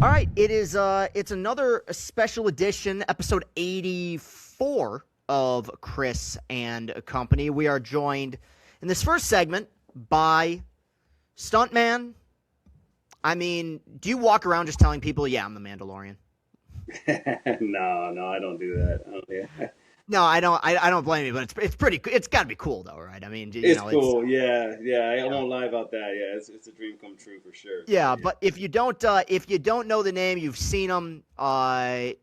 All right, it's another special edition, episode 84 of Chris and Company. We are joined in this first segment by Stuntman. I mean, do you walk around just telling people, yeah, I'm the Mandalorian? No, I don't do that. No, I don't. I don't blame you, but it's pretty. It's got to be cool, though, right? I mean, It's cool. it's Yeah. I won't lie about that. Yeah, it's a dream come true for sure. yeah. But if you don't know the name, you've seen him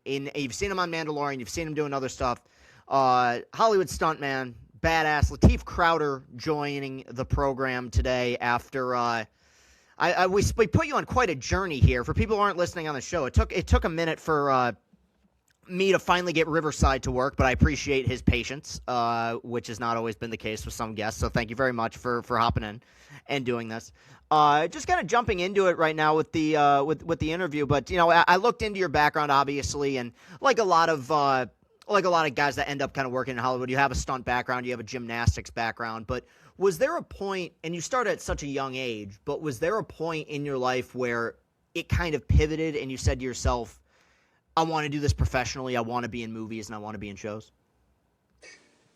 you've seen him on Mandalorian, you've seen him doing other stuff. Hollywood stuntman, badass Lateef Crowder joining the program today after we put you on quite a journey here. For people who aren't listening on the show, it took a minute for me to finally get Riverside to work, but I appreciate his patience, which has not always been the case with some guests. So thank you very much for hopping in and doing this. Just kind of jumping into it right now with the interview. But I looked into your background, obviously, and like a lot of guys that end up kind of working in Hollywood, you have a stunt background, you have a gymnastics background. But was there a point, and you started at such a young age, but was there a point in your life where it kind of pivoted and you said to yourself, I want to do this professionally, I want to be in movies, and I want to be in shows?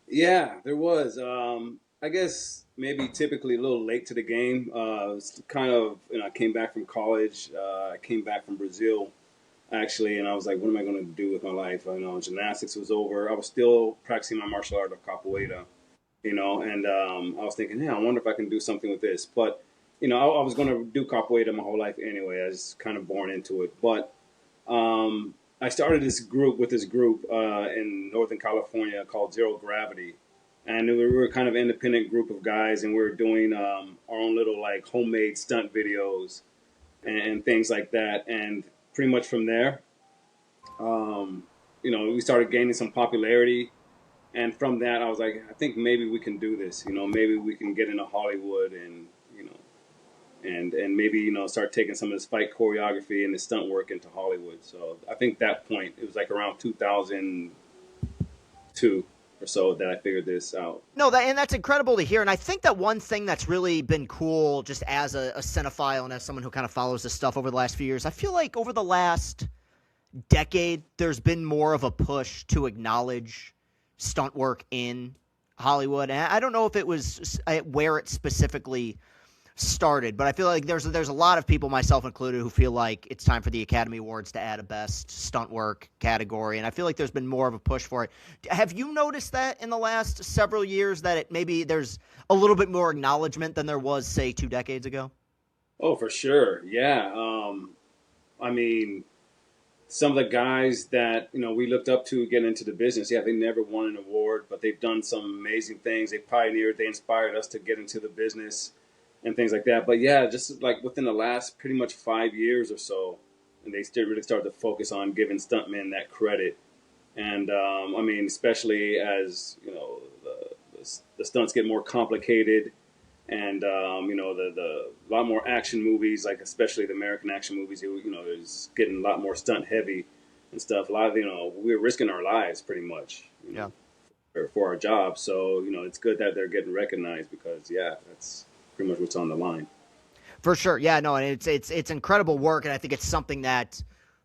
Yeah, there was. I guess maybe typically a little late to the game. It's kind of, I came back from college. I came back from Brazil, actually, and I was like, what am I going to do with my life? Gymnastics was over. I was still practicing my martial art of capoeira, and I was thinking, yeah, I wonder if I can do something with this. But, I was going to do capoeira my whole life anyway. I was kind of born into it. But I started this group in Northern California called Zero Gravity. And we were kind of an independent group of guys, and we were doing our own little like homemade stunt videos and things like that. And pretty much from there, we started gaining some popularity. And from that, I was like, I think maybe we can do this. Maybe we can get into Hollywood and maybe start taking some of this fight choreography and the stunt work into Hollywood. So I think that point, it was like around 2002 or so that I figured this out. No, that's incredible to hear. And I think that one thing that's really been cool, just as a cinephile and as someone who kind of follows this stuff over the last few years, I feel like over the last decade, there's been more of a push to acknowledge stunt work in Hollywood. And I don't know if it was where it specifically started, but I feel like there's a lot of people, myself included, who feel like it's time for the Academy Awards to add a best stunt work category, and I feel like there's been more of a push for it. Have you noticed that in the last several years that maybe there's a little bit more acknowledgement than there was, say, 2 decades ago? Oh, for sure. Yeah. I mean, some of the guys that, we looked up to get into the business, yeah, they never won an award, but they've done some amazing things. They pioneered, they inspired us to get into the business and things like that. But yeah, just like within the last pretty much 5 years or so, and they really started to focus on giving stuntmen that credit. And especially as the stunts get more complicated, and the lot more action movies, like especially the American action movies, is getting a lot more stunt heavy and stuff. A lot of we're risking our lives pretty much, Yeah. for our jobs. So it's good that they're getting recognized because that's pretty much what's on the line. For sure. Yeah, no, and it's incredible work, and I think it's something that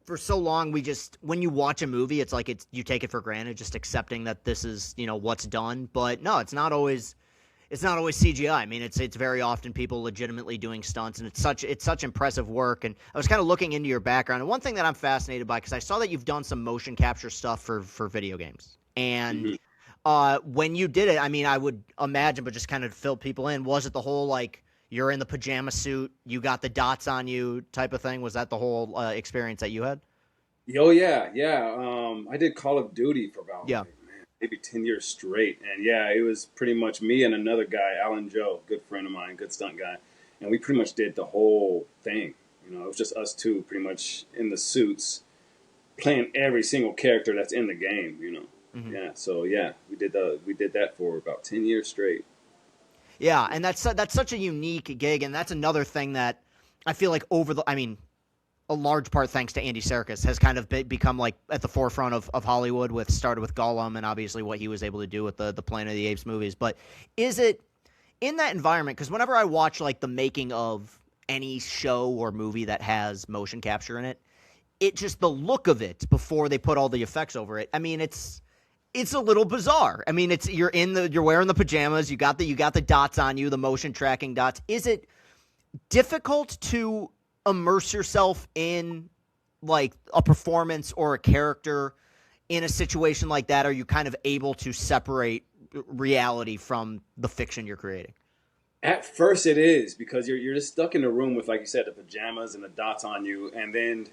for so long when you watch a movie, it's like you take it for granted, just accepting that this is, what's done. But no, it's not always CGI. I mean, it's very often people legitimately doing stunts, and it's such impressive work. And I was kind of looking into your background, and one thing that I'm fascinated by, because I saw that you've done some motion capture stuff for video games. And when you did it, I mean, I would imagine, but just kind of fill people in, was it the whole, like, you're in the pajama suit, you got the dots on you type of thing? Was that the whole experience that you had? Oh, yeah. I did Call of Duty for about maybe 10 years straight. And yeah, it was pretty much me and another guy, Alan Joe, good friend of mine, good stunt guy. And we pretty much did the whole thing. It was just us two pretty much in the suits playing every single character that's in the game, Mm-hmm. Yeah, so yeah, we did that for about 10 years straight. Yeah, and that's such a unique gig, and that's another thing that I feel like a large part thanks to Andy Serkis has kind of become like at the forefront of Hollywood, started with Gollum and obviously what he was able to do with the Planet of the Apes movies. But is it in that environment? Because whenever I watch like the making of any show or movie that has motion capture in it, it just the look of it before they put all the effects over it. I mean, it's a little bizarre. I mean, you're wearing the pajamas, you got the dots on you, the motion tracking dots. Is it difficult to immerse yourself in like a performance or a character in a situation like that? Are you kind of able to separate reality from the fiction you're creating? At first, it is because you're just stuck in a room with, like you said, the pajamas and the dots on you, and then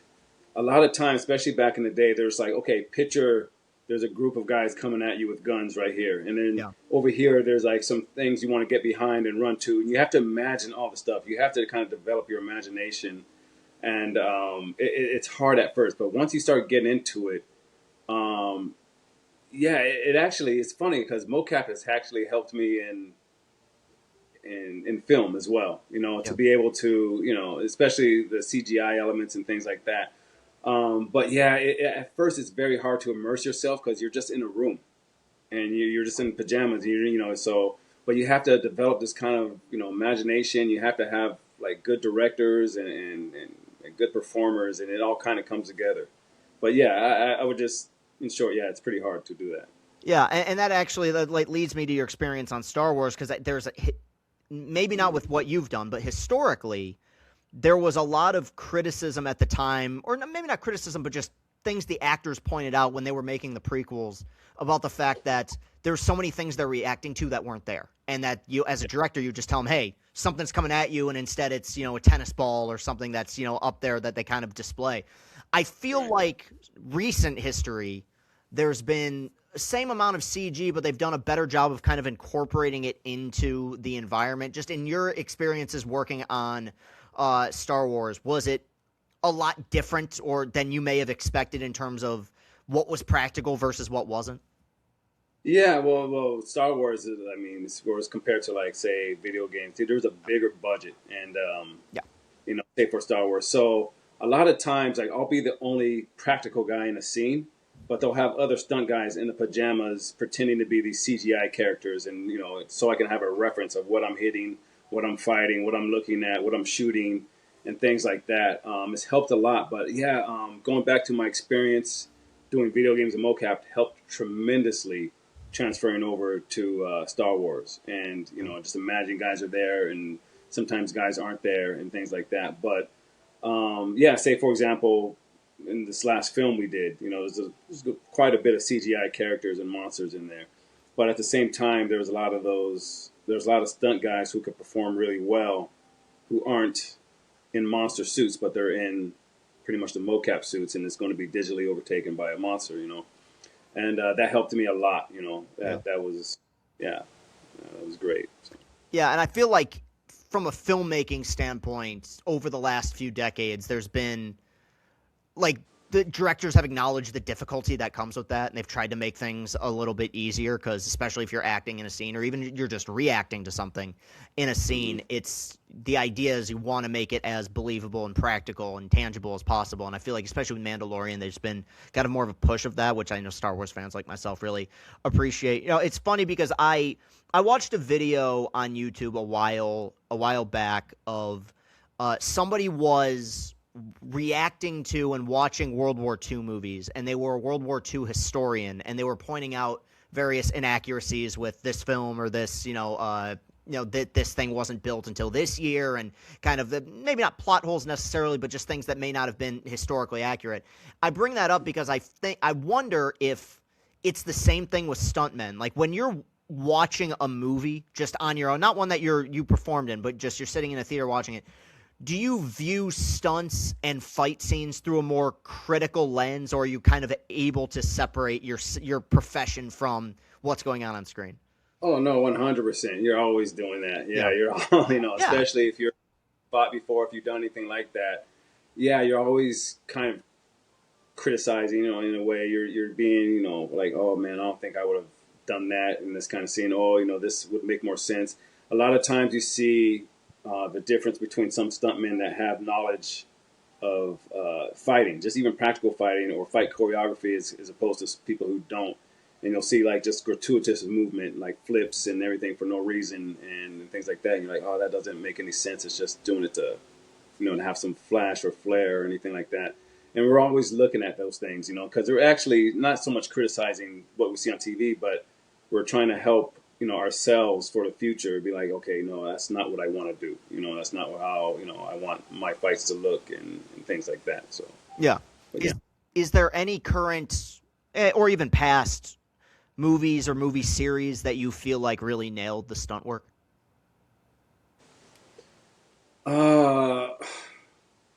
a lot of times, especially back in the day, there's like, okay, picture there's a group of guys coming at you with guns right here, and then over here there's like some things you want to get behind and run to, and you have to imagine all the stuff. You have to kind of develop your imagination, and it's hard at first, but once you start getting into it, it actually it's funny because mocap has actually helped me in film as well. You know, to be able to especially the CGI elements and things like that. But at first it's very hard to immerse yourself because you're just in a room and you're just in pajamas. But you have to develop this kind of imagination. You have to have like good directors and good performers, and it all kind of comes together. But I would just, in short, it's pretty hard to do that. Yeah, and that actually leads me to your experience on Star Wars, because there's maybe not with what you've done, but historically, there was a lot of criticism at the time, or maybe not criticism, but just things the actors pointed out when they were making the prequels about the fact that there's so many things they're reacting to that weren't there. And that you, as a director, you just tell them, hey, something's coming at you, and instead it's, a tennis ball or something that's, up there that they kind of display. I feel like recent history, there's been the same amount of CG, but they've done a better job of kind of incorporating it into the environment. Just in your experiences working on Star Wars, was it a lot different or than you may have expected in terms of what was practical versus what wasn't? Yeah, well, Star Wars is, Star Wars compared to like say video games, there's a bigger budget, and say for Star Wars. So a lot of times, like I'll be the only practical guy in a scene, but they'll have other stunt guys in the pajamas pretending to be these CGI characters, and so I can have a reference of what I'm hitting, what I'm fighting, what I'm looking at, what I'm shooting, and things like that. It's helped a lot, but going back to my experience doing video games and mocap helped tremendously transferring over to Star Wars. And, just imagine guys are there and sometimes guys aren't there and things like that. But, say, for example, in this last film we did, there's quite a bit of CGI characters and monsters in there. But at the same time, there's a lot of stunt guys who could perform really well who aren't in monster suits, but they're in pretty much the mocap suits, and it's going to be digitally overtaken by a monster, And that helped me a lot, That was great. So. Yeah, and I feel like from a filmmaking standpoint, over the last few decades, there's been, like, the directors have acknowledged the difficulty that comes with that, and they've tried to make things a little bit easier, because especially if you're acting in a scene or even you're just reacting to something in a scene, it's the idea is you want to make it as believable and practical and tangible as possible. And I feel like especially with Mandalorian, there's been kind of more of a push of that, which I know Star Wars fans like myself really appreciate. It's funny because I watched a video on YouTube a while back of somebody was reacting to and watching World War II movies, and they were a World War II historian, and they were pointing out various inaccuracies with this film or this, that this thing wasn't built until this year, and kind of maybe not plot holes necessarily, but just things that may not have been historically accurate. I bring that up because I wonder if it's the same thing with stuntmen. Like when you're watching a movie just on your own, not one that you performed in, but just you're sitting in a theater watching it, do you view stunts and fight scenes through a more critical lens, or are you kind of able to separate your profession from what's going on screen? Oh, no, 100%. You're always doing that. Yeah. You're all, especially if you're fought before, if you've done anything like that. Yeah, you're always kind of criticizing, in a way. You're being, like, oh, man, I don't think I would have done that in this kind of scene. Oh, this would make more sense. A lot of times you see the difference between some stuntmen that have knowledge of fighting, just even practical fighting or fight choreography, as opposed to people who don't. And you'll see like just gratuitous movement, like flips and everything for no reason and things like that. And you're like, oh, that doesn't make any sense. It's just doing it to, to have some flash or flare or anything like that. And we're always looking at those things, because they're actually not so much criticizing what we see on TV, but we're trying to help, ourselves for the future. Be like, okay, no, that's not what I want to do. That's not how, I want my fights to look and things like that. So, Yeah. but yeah. Is there any current or even past movies or movie series that you feel like really nailed the stunt work?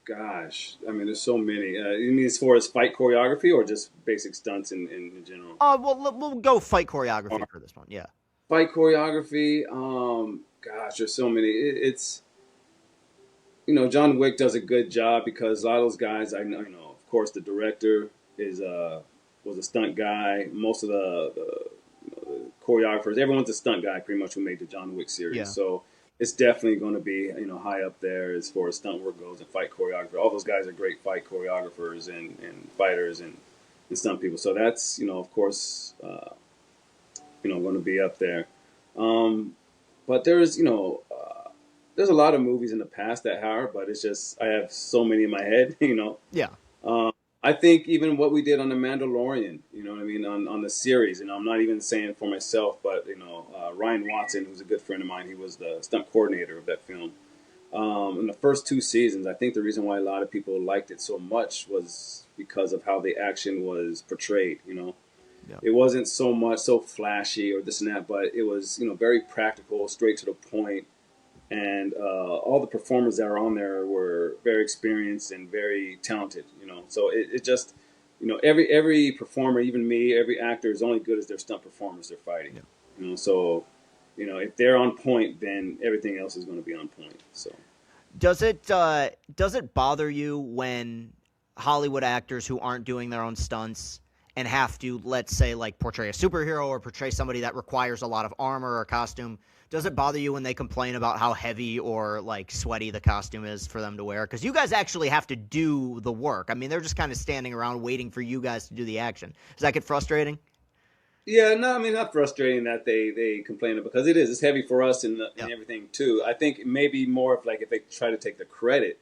Gosh, I mean, there's so many. You mean as far as fight choreography or just basic stunts in general? Well, we'll go fight choreography for this one. Yeah. Fight choreography. Gosh, there's so many. It's John Wick does a good job because a lot of those guys I know. Of course, the director is was a stunt guy. Most of the choreographers, everyone's a stunt guy, pretty much, who made the John Wick series. Yeah. So it's definitely going to be high up there as far as stunt work goes and fight choreography. All those guys are great fight choreographers and fighters and stunt people. So that's of course going to be up there. But there's a lot of movies in the past that are, but it's just I have so many in my head. Yeah. I think even what we did on The Mandalorian, you know what I mean, on the series, I'm not even saying for myself, but, Ryan Watson, who's a good friend of mine, he was the stunt coordinator of that film. In the first 2 seasons, I think the reason why a lot of people liked it so much was because of how the action was portrayed, Yeah. It wasn't so much so flashy or this and that, but it was, very practical, straight to the point. And all the performers that are on there were very experienced and very talented, So it just, every performer, even me, every actor is only good as their stunt performers they're fighting. Yeah. So, if they're on point, then everything else is going to be on point. So, Does it bother you when Hollywood actors who aren't doing their own stunts and have to, let's say, like portray a superhero or portray somebody that requires a lot of armor or costume? Does it bother you when they complain about how heavy or like sweaty the costume is for them to wear? Because you guys actually have to do the work. I mean, they're just kind of standing around waiting for you guys to do the action. Does that get frustrating? yeah, no, I mean, not frustrating that they complain because it's heavy for us and everything too. I think maybe more of like if they try to take the credit,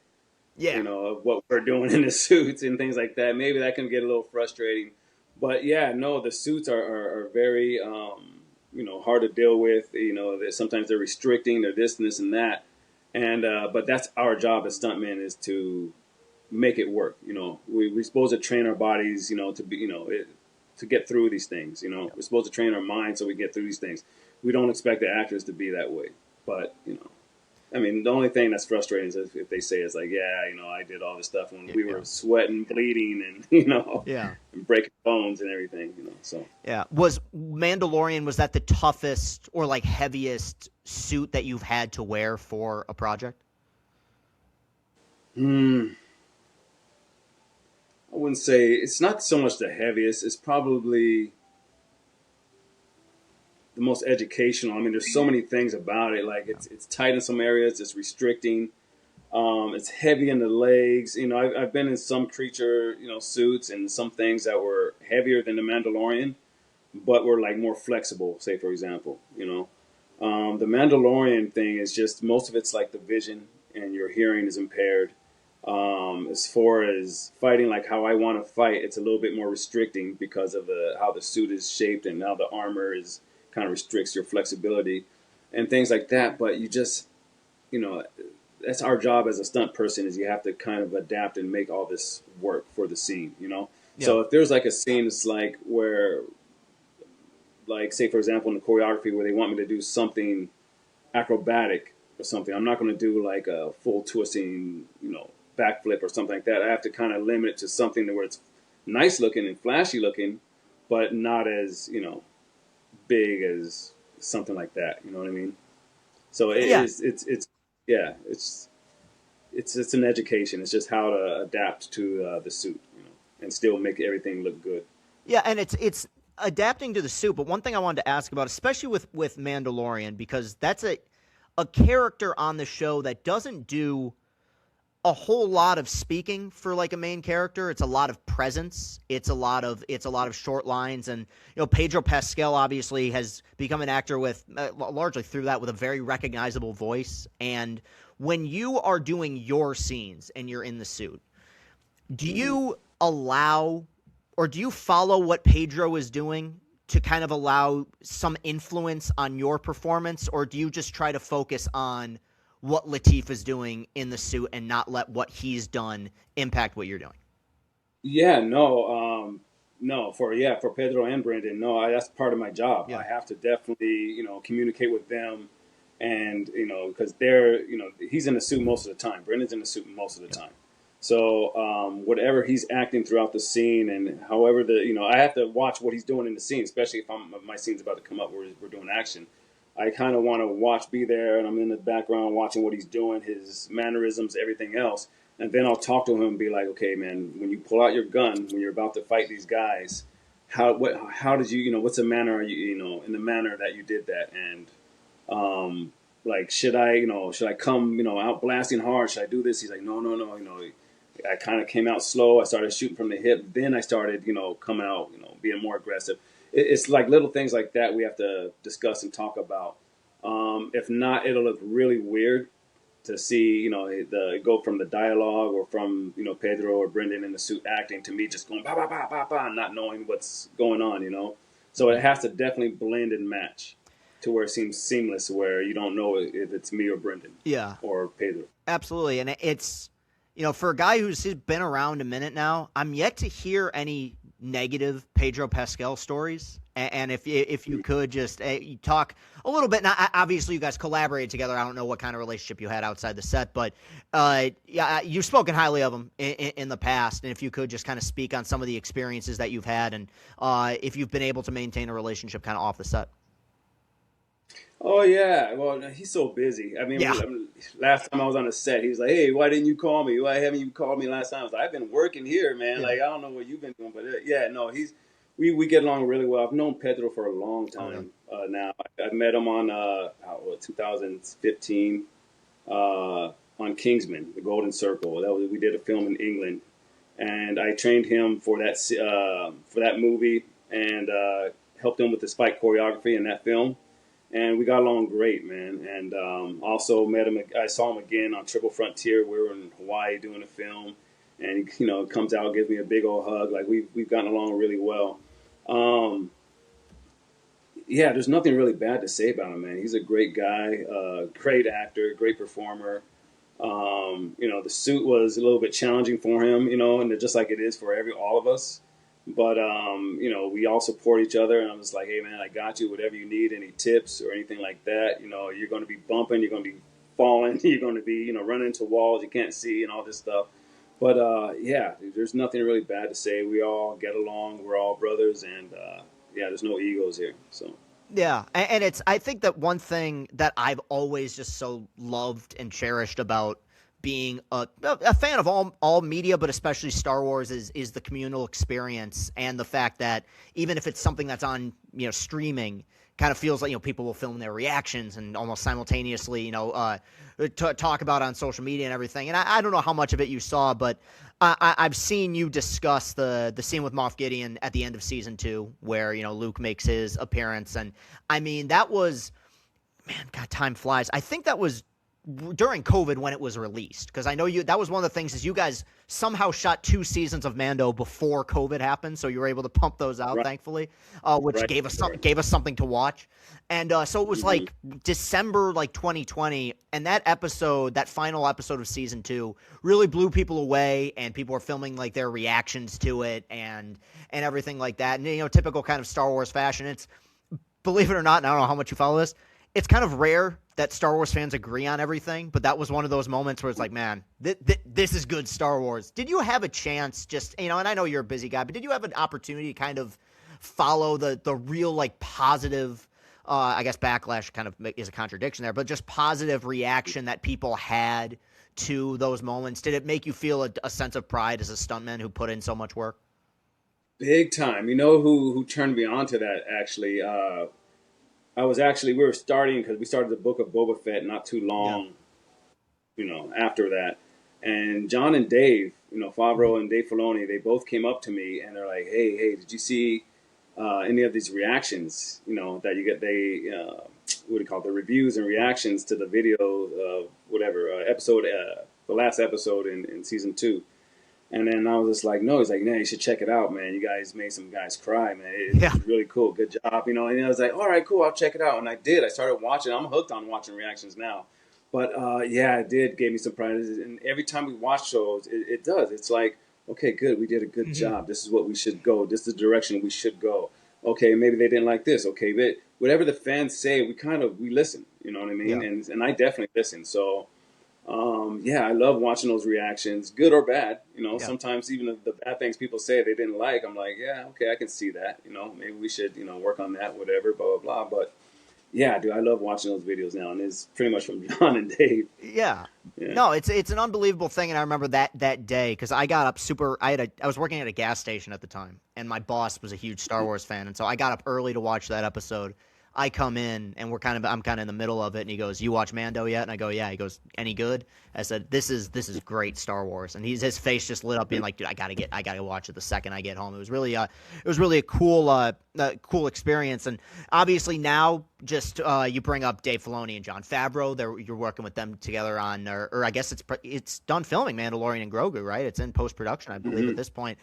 Yeah. of what we're doing in the suits and things like that, maybe that can get a little frustrating. But yeah, no, the suits are very, hard to deal with. Sometimes they're restricting, they're this and this and that. And but that's our job as stuntmen is to make it work. We're supposed to train our bodies, to be, to get through these things. We're supposed to train our minds so we get through these things. We don't expect the actors to be that way. But I mean, the only thing that's frustrating is if they say it's like, yeah, I did all this stuff when we were sweating, bleeding, and and breaking bones and everything, So Yeah. Was Mandalorian, was that the toughest or like heaviest suit that you've had to wear for a project? I wouldn't say it's not so much the heaviest. It's probably the most educational. I mean, there's so many things about it. Like it's tight in some areas. It's restricting. It's heavy in the legs. I've been in some creature, suits and some things that were heavier than the Mandalorian, but were like more flexible. Say, for example, the Mandalorian thing is just most of it's like the vision and your hearing is impaired. As far as fighting, like how I want to fight, it's a little bit more restricting because of how the suit is shaped and how the armor is kind of restricts your flexibility and things like that. But you just, that's our job as a stunt person is you have to kind of adapt and make all this work for the scene, Yeah. So if there's like a scene that's like where, like say for example in the choreography where they want me to do something acrobatic or something, I'm not going to do like a full twisting, backflip or something like that. I have to kind of limit it to something where it's nice looking and flashy looking, but not as, big as something like that. You know what I mean? So it's an education. It's just how to adapt to the suit, and still make everything look good. Yeah, and it's adapting to the suit. But one thing I wanted to ask about, especially with Mandalorian, because that's a character on the show that doesn't do a whole lot of speaking for like a main character. It's a lot of presence. It's a lot of short lines, and Pedro Pascal obviously has become an actor with largely through that with a very recognizable voice. And when you are doing your scenes and you're in the suit, do you allow, or do you follow what Pedro is doing to kind of allow some influence on your performance, or do you just try to focus on what Lateef is doing in the suit and not let what he's done impact what you're doing? Yeah, no, no, for Pedro and Brendan, no, that's part of my job. Yeah. I have to definitely, communicate with them, and because they're, he's in the suit most of the time. Brendan's in the suit most of the time. So whatever he's acting throughout the scene, and however I have to watch what he's doing in the scene, especially if my scene's about to come up where we're doing action. I kind of want to be there, and I'm in the background watching what he's doing, his mannerisms, everything else. And then I'll talk to him and be like, okay, man, when you pull out your gun, when you're about to fight these guys, how did you, what's the manner, are you, in the manner that you did that? And, like, should I come, out blasting hard? Should I do this? He's like, no, no, no. I kind of came out slow. I started shooting from the hip. Then I started, coming out, being more aggressive. It's like little things like that we have to discuss and talk about. If not, it'll look really weird to see, go from the dialogue or from, Pedro or Brendan in the suit acting to me just going ba ba ba ba ba, not knowing what's going on. So it has to definitely blend and match to where it seems seamless, where you don't know if it's me or Brendan, Yeah, or Pedro. absolutely. And it's, for a guy who's been around a minute now, I'm yet to hear any negative Pedro Pascal stories. And if you could just you talk a little bit. Now, obviously, you guys collaborated together. I don't know what kind of relationship you had outside the set, but yeah, you've spoken highly of him in the past. And if you could just kind of speak on some of the experiences that you've had, and if you've been able to maintain a relationship kind of off the set. Oh yeah, well he's so busy. I mean, Yeah. last time I was on the set, he was like, "Hey, why didn't you call me? Why haven't you called me last time?" I was like, "I've been working here, man. Yeah. Like I don't know what you've been doing, but yeah, no, we get along really well. I've known Pedro for a long time now. I met him on 2015 on Kingsman, The Golden Circle. We did a film in England, and I trained him for that movie and helped him with the fight choreography in that film. And we got along great, man. And also met him. I saw him again on Triple Frontier. We were in Hawaii doing a film, and he, comes out, gives me a big old hug. Like we've gotten along really well. Yeah, there's nothing really bad to say about him, man. He's a great guy, great actor, great performer. The suit was a little bit challenging for him, and just like it is for all of us. But, we all support each other, and I'm just like, hey, man, I got you. Whatever you need, any tips or anything like that, you're going to be bumping, you're going to be falling, you're going to be, running into walls you can't see and all this stuff. But, yeah, there's nothing really bad to say. We all get along. We're all brothers, and, yeah, there's no egos here. So. Yeah, and I think that one thing that I've always just so loved and cherished about being a fan of all media, but especially Star Wars, is the communal experience, and the fact that even if it's something that's on streaming, kind of feels like people will film their reactions and almost simultaneously talk about it on social media and everything. And I don't know how much of it you saw, but I've seen you discuss the scene with Moff Gideon at the end of season 2, where Luke makes his appearance, and I mean that was, man, God, time flies. I think that was during COVID when it was released, because I know that was one of the things is you guys somehow shot 2 seasons of Mando before COVID happened, so you were able to pump those out, thankfully, which gave us something to watch. And so it was like December 2020, and that final episode of season 2 really blew people away, and people were filming their reactions to it and everything like that. And typical kind of Star Wars fashion. It's, believe it or not, and I don't know how much you follow this, it's kind of rare that Star Wars fans agree on everything, but that was one of those moments where it's like, man, this is good Star Wars. Did you have a chance and I know you're a busy guy, but did you have an opportunity to kind of follow the real positive, I guess backlash kind of is a contradiction there, but just positive reaction that people had to those moments? Did it make you feel a sense of pride as a stuntman who put in so much work? Big time. You know who turned me on to that, actually? We were starting, because we started the book of Boba Fett not too long, after that. And John and Dave, Favreau and Dave Filoni, they both came up to me and they're like, hey, did you see any of these reactions, that you get, what do you call it, the reviews and reactions to the video of whatever, episode, the last episode in season 2. And then I was just like, no. He's like, no, you should check it out, man. You guys made some guys cry, man. Yeah. It's really cool. Good job, you know. And I was like, all right, cool. I'll check it out. And I did. I started watching. I'm hooked on watching reactions now. But yeah, it did gave me some prizes. And every time we watch shows, it does. It's like, okay, good. We did a good job. This is what we should go. This is the direction we should go. Okay, maybe they didn't like this. Okay, but whatever the fans say, we listen. You know what I mean? Yeah. And I definitely listen. So yeah, I love watching those reactions, good or bad. You know, Yeah. sometimes even the bad things people say they didn't like, I'm like, yeah, okay, I can see that. You know, maybe we should, work on that, whatever, blah blah blah. But yeah, dude, I love watching those videos now, and it's pretty much from John and Dave. Yeah. Yeah. No, it's an unbelievable thing, and I remember that day because I got up super. I was working at a gas station at the time, and my boss was a huge Star Wars fan, and so I got up early to watch that episode. I come in, and I'm kind of in the middle of it, and he goes, "You watch Mando yet?" And I go, "Yeah." He goes, "Any good?" I said, "This is great Star Wars," and his face just lit up, being like, "Dude, I gotta watch it the second I get home." It was really a cool experience, and obviously now just you bring up Dave Filoni and Jon Favreau. You're working with them together on, or I guess it's done filming Mandalorian and Grogu, right? It's in post production, I believe, at this point.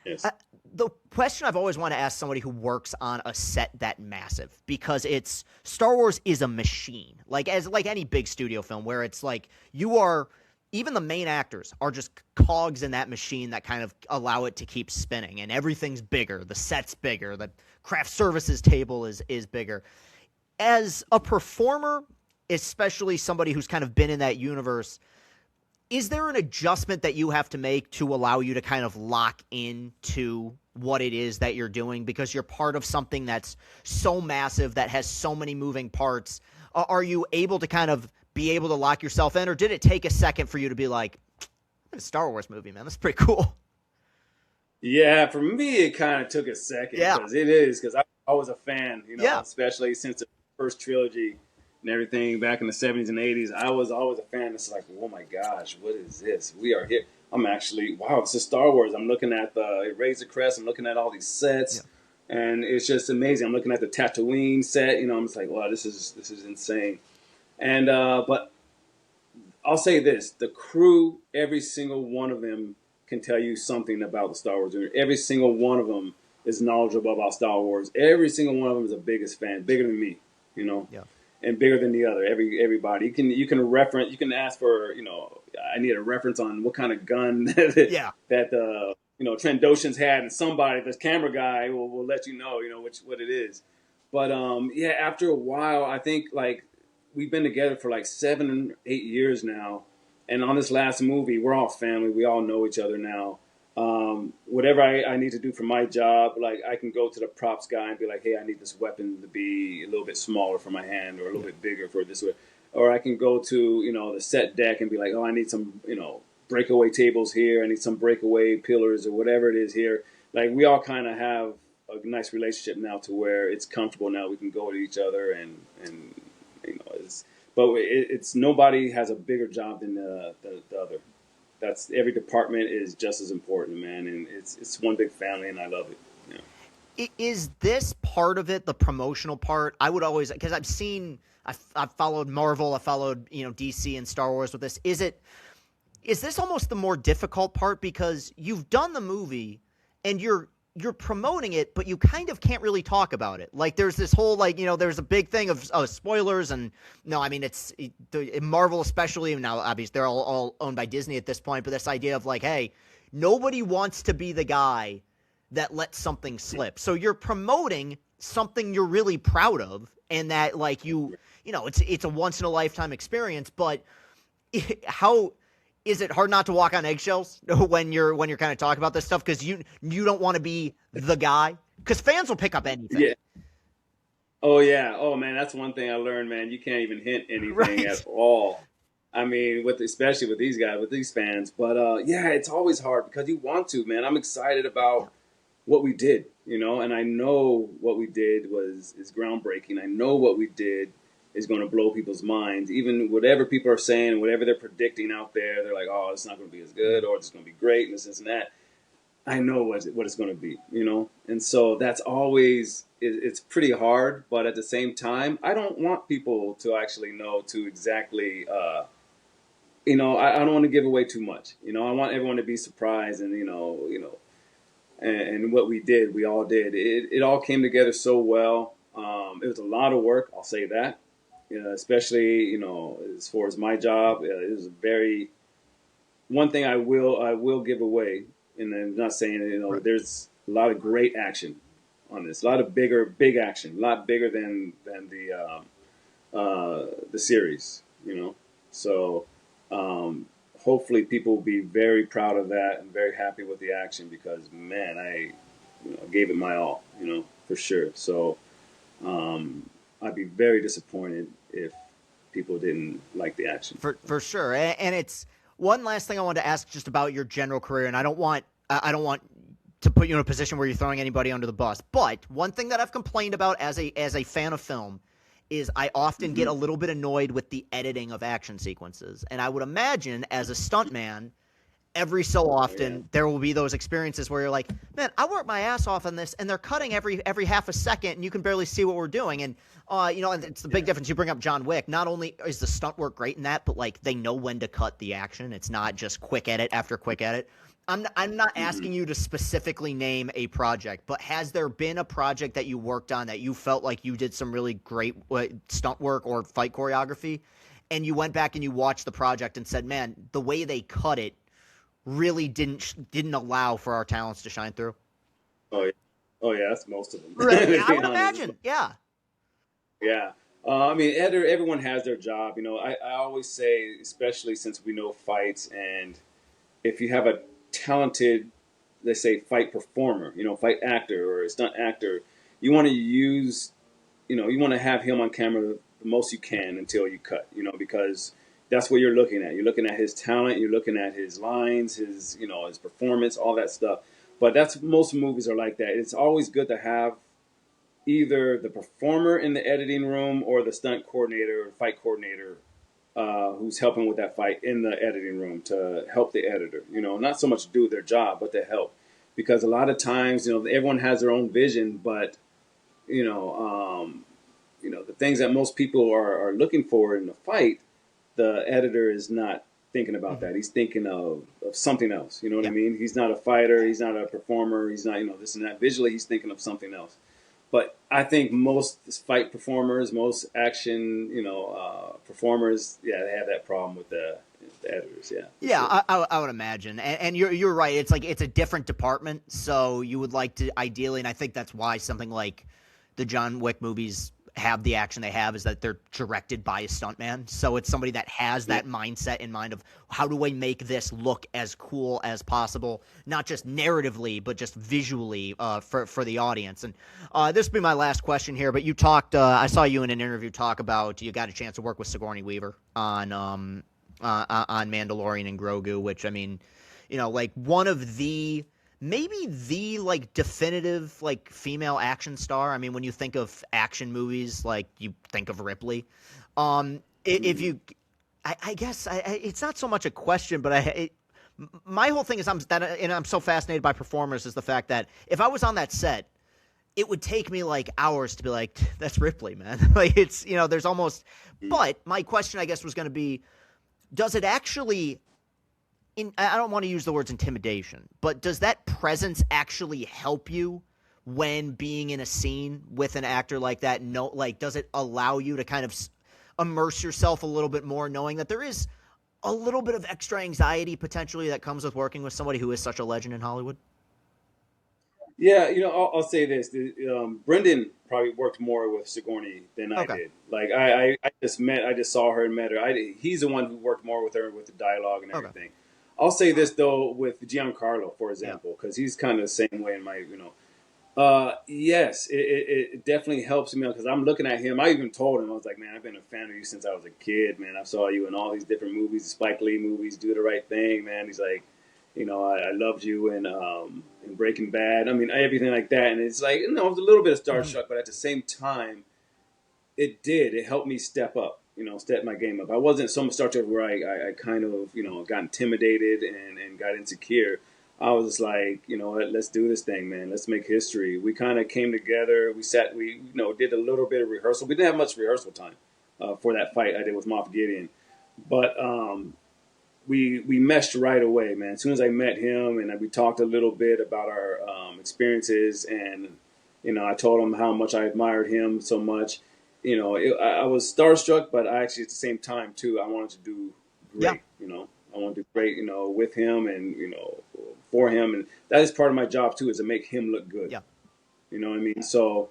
Yes. The question I've always wanted to ask somebody who works on a set that massive, because it's Star Wars is a machine, like any big studio film, where it's like even the main actors are just cogs in that machine that kind of allow it to keep spinning, and everything's bigger, the set's bigger, the craft services table is bigger. As a performer, especially somebody who's kind of been in that universe, is there an adjustment that you have to make to allow you to kind of lock into what it is that you're doing, because you're part of something that's so massive, that has so many moving parts? Are you able to kind of be able to lock yourself in, or did it take a second for you to be like, it's a Star Wars movie, man, that's pretty cool? Yeah, for me, it kind of took a second Yeah. because I was a fan, Yeah. especially since the first trilogy and everything back in the 70s and 80s. I was always a fan. It's like, oh my gosh, what is this? We are here. I'm actually, wow, it's a Star Wars. I'm looking at the Razor Crest. I'm looking at all these sets, and it's just amazing. I'm looking at the Tatooine set. I'm just like, wow, this is insane. And but I'll say this: the crew, every single one of them can tell you something about the Star Wars universe. Every single one of them is knowledgeable about Star Wars. Every single one of them is the biggest fan, bigger than me, Yeah. and bigger than the other. Everybody. You can reference. You can ask for. I need a reference on what kind of gun Yeah. that the Trandoshans had, and somebody, this camera guy, will let you know. What it is. But yeah, after a while, I think like we've been together for like 7 or 8 years now. And on this last movie, we're all family. We all know each other now. Whatever I need to do for my job, like I can go to the props guy and be like, hey, I need this weapon to be a little bit smaller for my hand, or a little bit bigger for this way. Or I can go to, the set deck and be like, oh, I need some, breakaway tables here. I need some breakaway pillars or whatever it is here. Like we all kind of have a nice relationship now to where it's comfortable now. We can go to each other and it's nobody has a bigger job than the other. That's every department is just as important, man, and it's one big family, and I love it. Is this part of it, the promotional part? I would always, because I've followed Marvel, I followed DC and Star Wars with this. Is this almost the more difficult part, because you've done the movie and you're promoting it, but you kind of can't really talk about it. Like there's this whole there's a big thing of spoilers, and no, I mean Marvel especially now. Obviously, they're all owned by Disney at this point. But this idea of like, hey, nobody wants to be the guy that lets something slip. So you're promoting something you're really proud of, and that like it's a once in a lifetime experience. But how is it hard not to walk on eggshells when you're kind of talking about this stuff, because you don't want to be the guy, because fans will pick up anything. Yeah. Oh yeah. Oh man, that's one thing I learned, man. You can't even hint anything at all. I mean, especially with these guys, with these fans. But yeah, it's always hard because you want to, man. I'm excited about what we did, and I know what we did is groundbreaking. I know what we did is going to blow people's minds. Even whatever people are saying, whatever they're predicting out there, they're like, oh, it's not going to be as good, or it's going to be great, and this and that. I know what it's going to be, And so that's always, it's pretty hard, but at the same time, I don't want people to actually know to exactly I don't want to give away too much. I want everyone to be surprised, and and what we did, we all did. It all came together so well. It was a lot of work, I'll say that. Especially as far as my job, it was very one thing I will give away, and I'm not saying Right. there's a lot of great action on this, a lot of big action, a lot bigger than the series, So hopefully people will be very proud of that and very happy with the action because man, I gave it my all, for sure. So I'd be very disappointed if people didn't like the action. For sure. And it's one last thing I wanted to ask just about your general career, and I don't want to put you in a position where you're throwing anybody under the bus. But one thing that I've complained about as a fan of film is I often get Hmm. a little bit annoyed with the editing of action sequences. And I would imagine as a stuntman, every so Oh yeah. often there will be those experiences where you're like, man, I work my ass off on this, and they're cutting every half a second, and you can barely see what we're doing. And and it's the big Yeah. difference. You bring up John Wick. Not only is the stunt work great in that, but like they know when to cut the action. It's not just quick edit after quick edit. I'm not Hmm. asking you to specifically name a project, but has there been a project that you worked on that you felt like you did some really great stunt work or fight choreography, and you went back and you watched the project and said, man, the way they cut it really didn't allow for our talents to shine through. Oh yeah. Oh yeah. That's most of them. Right. Yeah, To I be would honest. imagine. Yeah. Yeah. I mean, everyone has their job. I always say, especially since we know fights, and if you have a talented, let's say, fight performer, fight actor or a stunt actor, you want to use, you want to have him on camera the most you can until you cut, because that's what you're looking at. You're looking at his talent, you're looking at his lines, his performance, all that stuff. But that's most movies are like that. It's always good to have either the performer in the editing room or the stunt coordinator or fight coordinator who's helping with that fight in the editing room to help the editor. Not so much to do their job, but to help. Because a lot of times, everyone has their own vision, but you know, um, the things that most people are looking for in the fight, the editor is not thinking about Hmm. that. He's thinking of something else. You know what I Yeah. mean? He's not a fighter. He's not a performer. He's not, this and that. Visually, he's thinking of something else. But I think most fight performers, most action, performers, yeah, they have that problem with the editors. Yeah, for Yeah, sure. I would imagine, and you're right. It's like it's a different department, so you would like to ideally, and I think that's why something like the John Wick movies have the action they have is that they're directed by a stuntman. So it's somebody that has Yeah. that mindset in mind of how do I make this look as cool as possible, not just narratively, but just visually for the audience. And this will be my last question here. But you talked, I saw you in an interview talk about you got a chance to work with Sigourney Weaver on Mandalorian and Grogu, which I mean, like one of the maybe the like definitive like female action star. I mean, when you think of action movies, like you think of Ripley. If Mhm. you, I guess it's not so much a question, but my whole thing is and I'm so fascinated by performers is the fact that if I was on that set, it would take me like hours to be like, that's Ripley, man. Like it's there's almost. But my question, I guess, was going to be, does it actually I don't want to use the words intimidation, but does that presence actually help you when being in a scene with an actor like that? No, like does it allow you to kind of immerse yourself a little bit more, knowing that there is a little bit of extra anxiety potentially that comes with working with somebody who is such a legend in Hollywood? Yeah, I'll say this: Brendan probably worked more with Sigourney than I Okay, did. Like I just saw her and met her. He's the one who worked more with her with the dialogue and okay, everything. I'll say this though with Giancarlo, for yeah, example, because he's kind of the same way in my. Yes, it definitely helps me because I'm looking at him. I even told him I was like, man, I've been a fan of you since I was a kid, man. I saw you in all these different movies, Spike Lee movies, Do the Right Thing, man. He's like, I loved you in Breaking Bad. I mean, everything like that. And it's like, it was a little bit of hmm starstruck, but at the same time, it helped me step up, step my game up. I wasn't so much starstruck where I kind of, got intimidated and got insecure. I was just like, let's do this thing, man. Let's make history. We kind of came together. We did a little bit of rehearsal. We didn't have much rehearsal time for that fight I did with Moff Gideon. But we meshed right away, man. As soon as I met him, and we talked a little bit about our experiences, and I told him how much I admired him so much. I was starstruck, but I actually at the same time too, I wanted to do Yeah. great. I want to do great. With him and for him, and that is part of my job too, is to make him look good. Yeah. You know what I mean? So,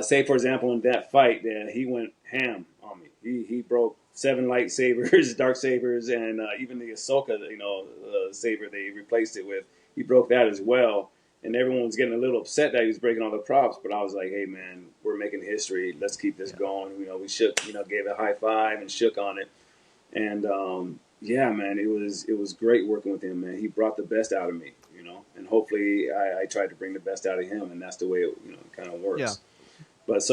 say for example, in that fight, he went ham on me. He broke 7 lightsabers, dark sabers, and even the Ahsoka, saber they replaced it with. He broke that as well, and everyone was getting a little upset that he was breaking all the props. But I was like, hey man, we're making history. Let's keep this going. We shook, gave a high five and shook on it, and yeah, man, it was great working with him, man. He brought the best out of me, and hopefully I tried to bring the best out of him, and that's the way it kind of works. Yeah. But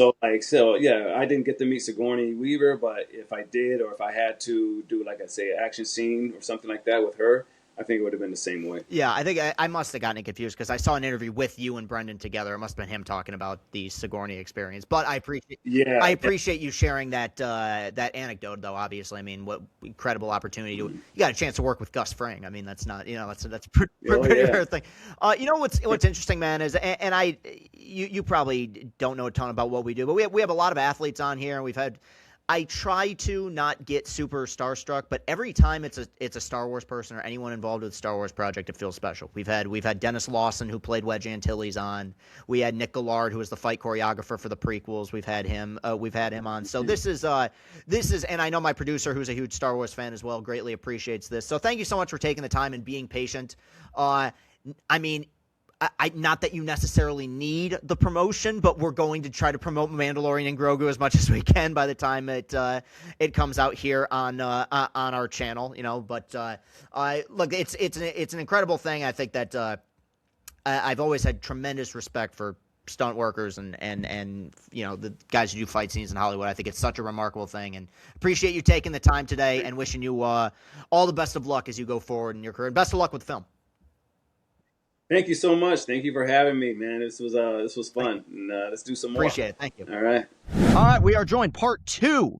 yeah, I didn't get to meet Sigourney Weaver, but if I did, or if I had to do like I say an action scene or something like that with her, I think it would have been the same way. Yeah, I think I must have gotten it confused because I saw an interview with you and Brendan together. It must have been him talking about the Sigourney experience. But I appreciate you sharing that anecdote, though. Obviously, I mean, what incredible opportunity you got a chance to work with Gus Fring. I mean, that's not that's a pretty rare thing. What's interesting, man, is and you probably don't know a ton about what we do, but we have a lot of athletes on here, and we've had. I try to not get super starstruck, but every time it's a Star Wars person or anyone involved with the Star Wars project, it feels special. We've had Dennis Lawson, who played Wedge Antilles, on. We had Nick Gillard, who was the fight choreographer for the prequels. We've had him on. So this is, and I know my producer, who's a huge Star Wars fan as well, greatly appreciates this. So thank you so much for taking the time and being patient. I mean, not that you necessarily need the promotion, but we're going to try to promote Mandalorian and Grogu as much as we can by the time it comes out here on our channel. But look, it's an incredible thing. I think that I've always had tremendous respect for stunt workers and the guys who do fight scenes in Hollywood. I think it's such a remarkable thing, and appreciate you taking the time today, and wishing you all the best of luck as you go forward in your career. And best of luck with film. Thank you so much. Thank you for having me, man. This was fun. And, let's do some more. Appreciate it. Thank you. All right. All right. We are joined part 2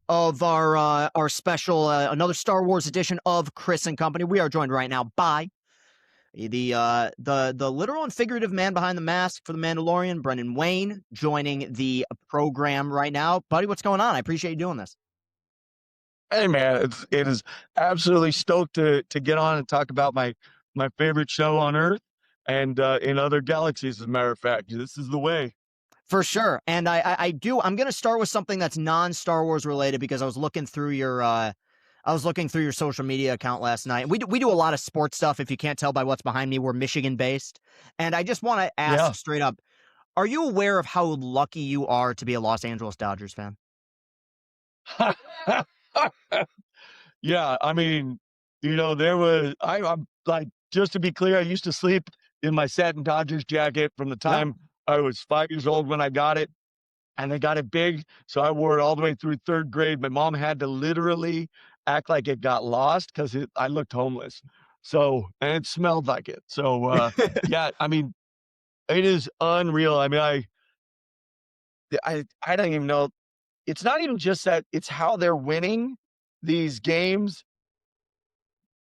of our special another Star Wars edition of Chris and Company. We are joined right now by the literal and figurative man behind the mask for the Mandalorian, Brendan Wayne, joining the program right now. Buddy, what's going on? I appreciate you doing this. Hey man, it is absolutely stoked to get on and talk about my favorite show on Earth and in other galaxies, as a matter of fact. This is the way. For sure. And I'm going to start with something that's non-Star Wars related, because I was looking through your social media account last night. We do a lot of sports stuff. If you can't tell by what's behind me, we're Michigan based. And I just want to ask straight up, are you aware of how lucky you are to be a Los Angeles Dodgers fan? Yeah, I mean, I'm like, just to be clear, I used to sleep in my satin Dodgers jacket from the time I was 5 years old when I got it, and they got it big, so I wore it all the way through 3rd grade. My mom had to literally act like it got lost because I looked homeless. So, and it smelled like it. So, yeah, I mean, it is unreal. I mean, I don't even know. It's not even just that, it's how they're winning these games.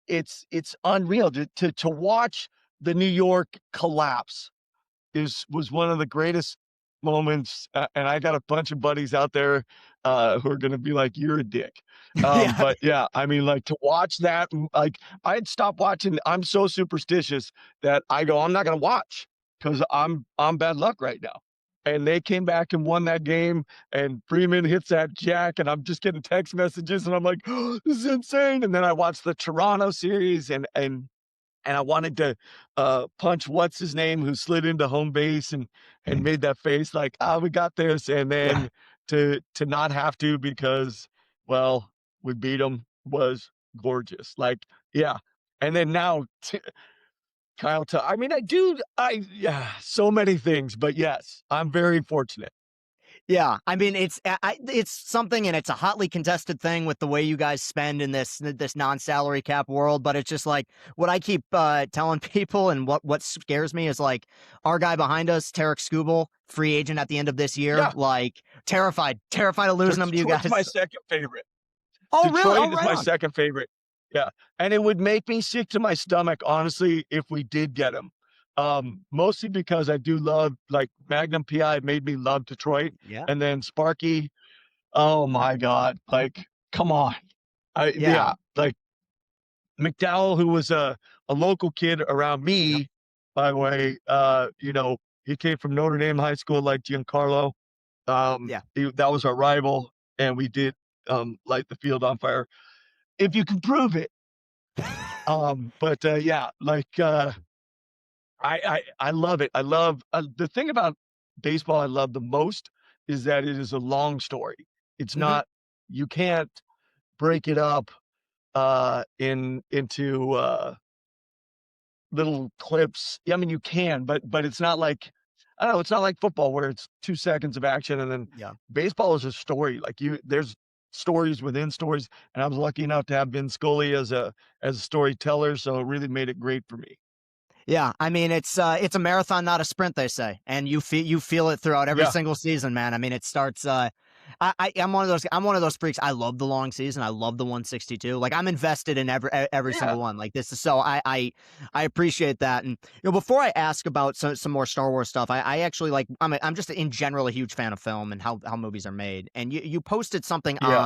It's unreal to watch the New York collapse was one of the greatest moments. And I got a bunch of buddies out there who are going to be like, you're a dick. But yeah, I mean, like, to watch that, like, I'd stop watching. I'm so superstitious that I go, I'm not going to watch because I'm bad luck right now. And they came back and won that game, and Freeman hits that jack, and I'm just getting text messages, and I'm like, oh, this is insane. And then I watched the Toronto series, and I wanted to punch what's his name, who slid into home base and made that face like, we got this. And then to not have to, because, well, we beat them, was gorgeous. Like, yeah. And then now Kyle, I mean, so many things, but yes, I'm very fortunate. Yeah, I mean, it's something, and it's a hotly contested thing with the way you guys spend in this non-salary cap world. But it's just like what I keep telling people, and what scares me is, like, our guy behind us, Tarek Skubal, free agent at the end of this year. Like, terrified of losing him to you guys. Detroit's my second favorite. Oh, Detroit really? is my second favorite. Yeah, and it would make me sick to my stomach, honestly, if we did get him. Mostly because I do love, like, Magnum PI made me love Detroit, Yeah. and then Sparky, oh my god, like, come on. Yeah. Like, McDowell, who was a local kid around Yep. me, by the way, he came from Notre Dame High School like Giancarlo. Yeah. That was our rival, and we did, light the field on fire, if you can prove it. Yeah, like, I love it. I love the thing about baseball I love the most is that it is a long story. It's Hmm. not you can't break it up into little clips. I mean, you can, but it's not like I don't know. It's not like football where it's 2 seconds of action and then Yeah. baseball is a story. Like there's stories within stories, and I was lucky enough to have Vin Scully as a storyteller, so it really made it great for me. Yeah, I mean it's a marathon, not a sprint, they say, and you feel it throughout every Yeah, single season, man. I mean, it starts. I'm one of those freaks. I love the long season. I love the 162. Like I'm invested in every yeah, single one. Like this is so I appreciate that. And before I ask about some more Star Wars stuff, I actually like I'm just in general a huge fan of film and how movies are made. And you posted something yeah.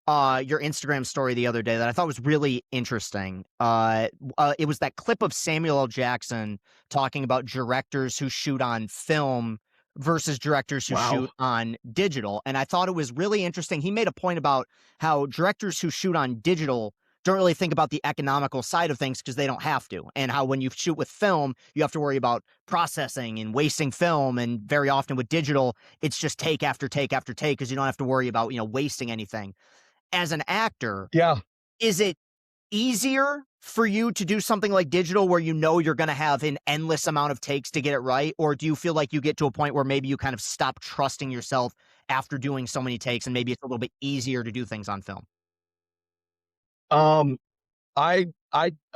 on your Instagram story the other day that I thought was really interesting. It was that clip of Samuel L. Jackson talking about directors who shoot on film versus directors who Wow. shoot on digital. And I thought it was really interesting. He made a point about how directors who shoot on digital don't really think about the economical side of things because they don't have to. And how when you shoot with film, you have to worry about processing and wasting film. And very often with digital, it's just take after take after take because you don't have to worry about, wasting anything. As an actor, Yeah. is it easier for you to do something like digital where you're going to have an endless amount of takes to get it right? Or do you feel like you get to a point where maybe you kind of stop trusting yourself after doing so many takes and maybe it's a little bit easier to do things on film? Um, I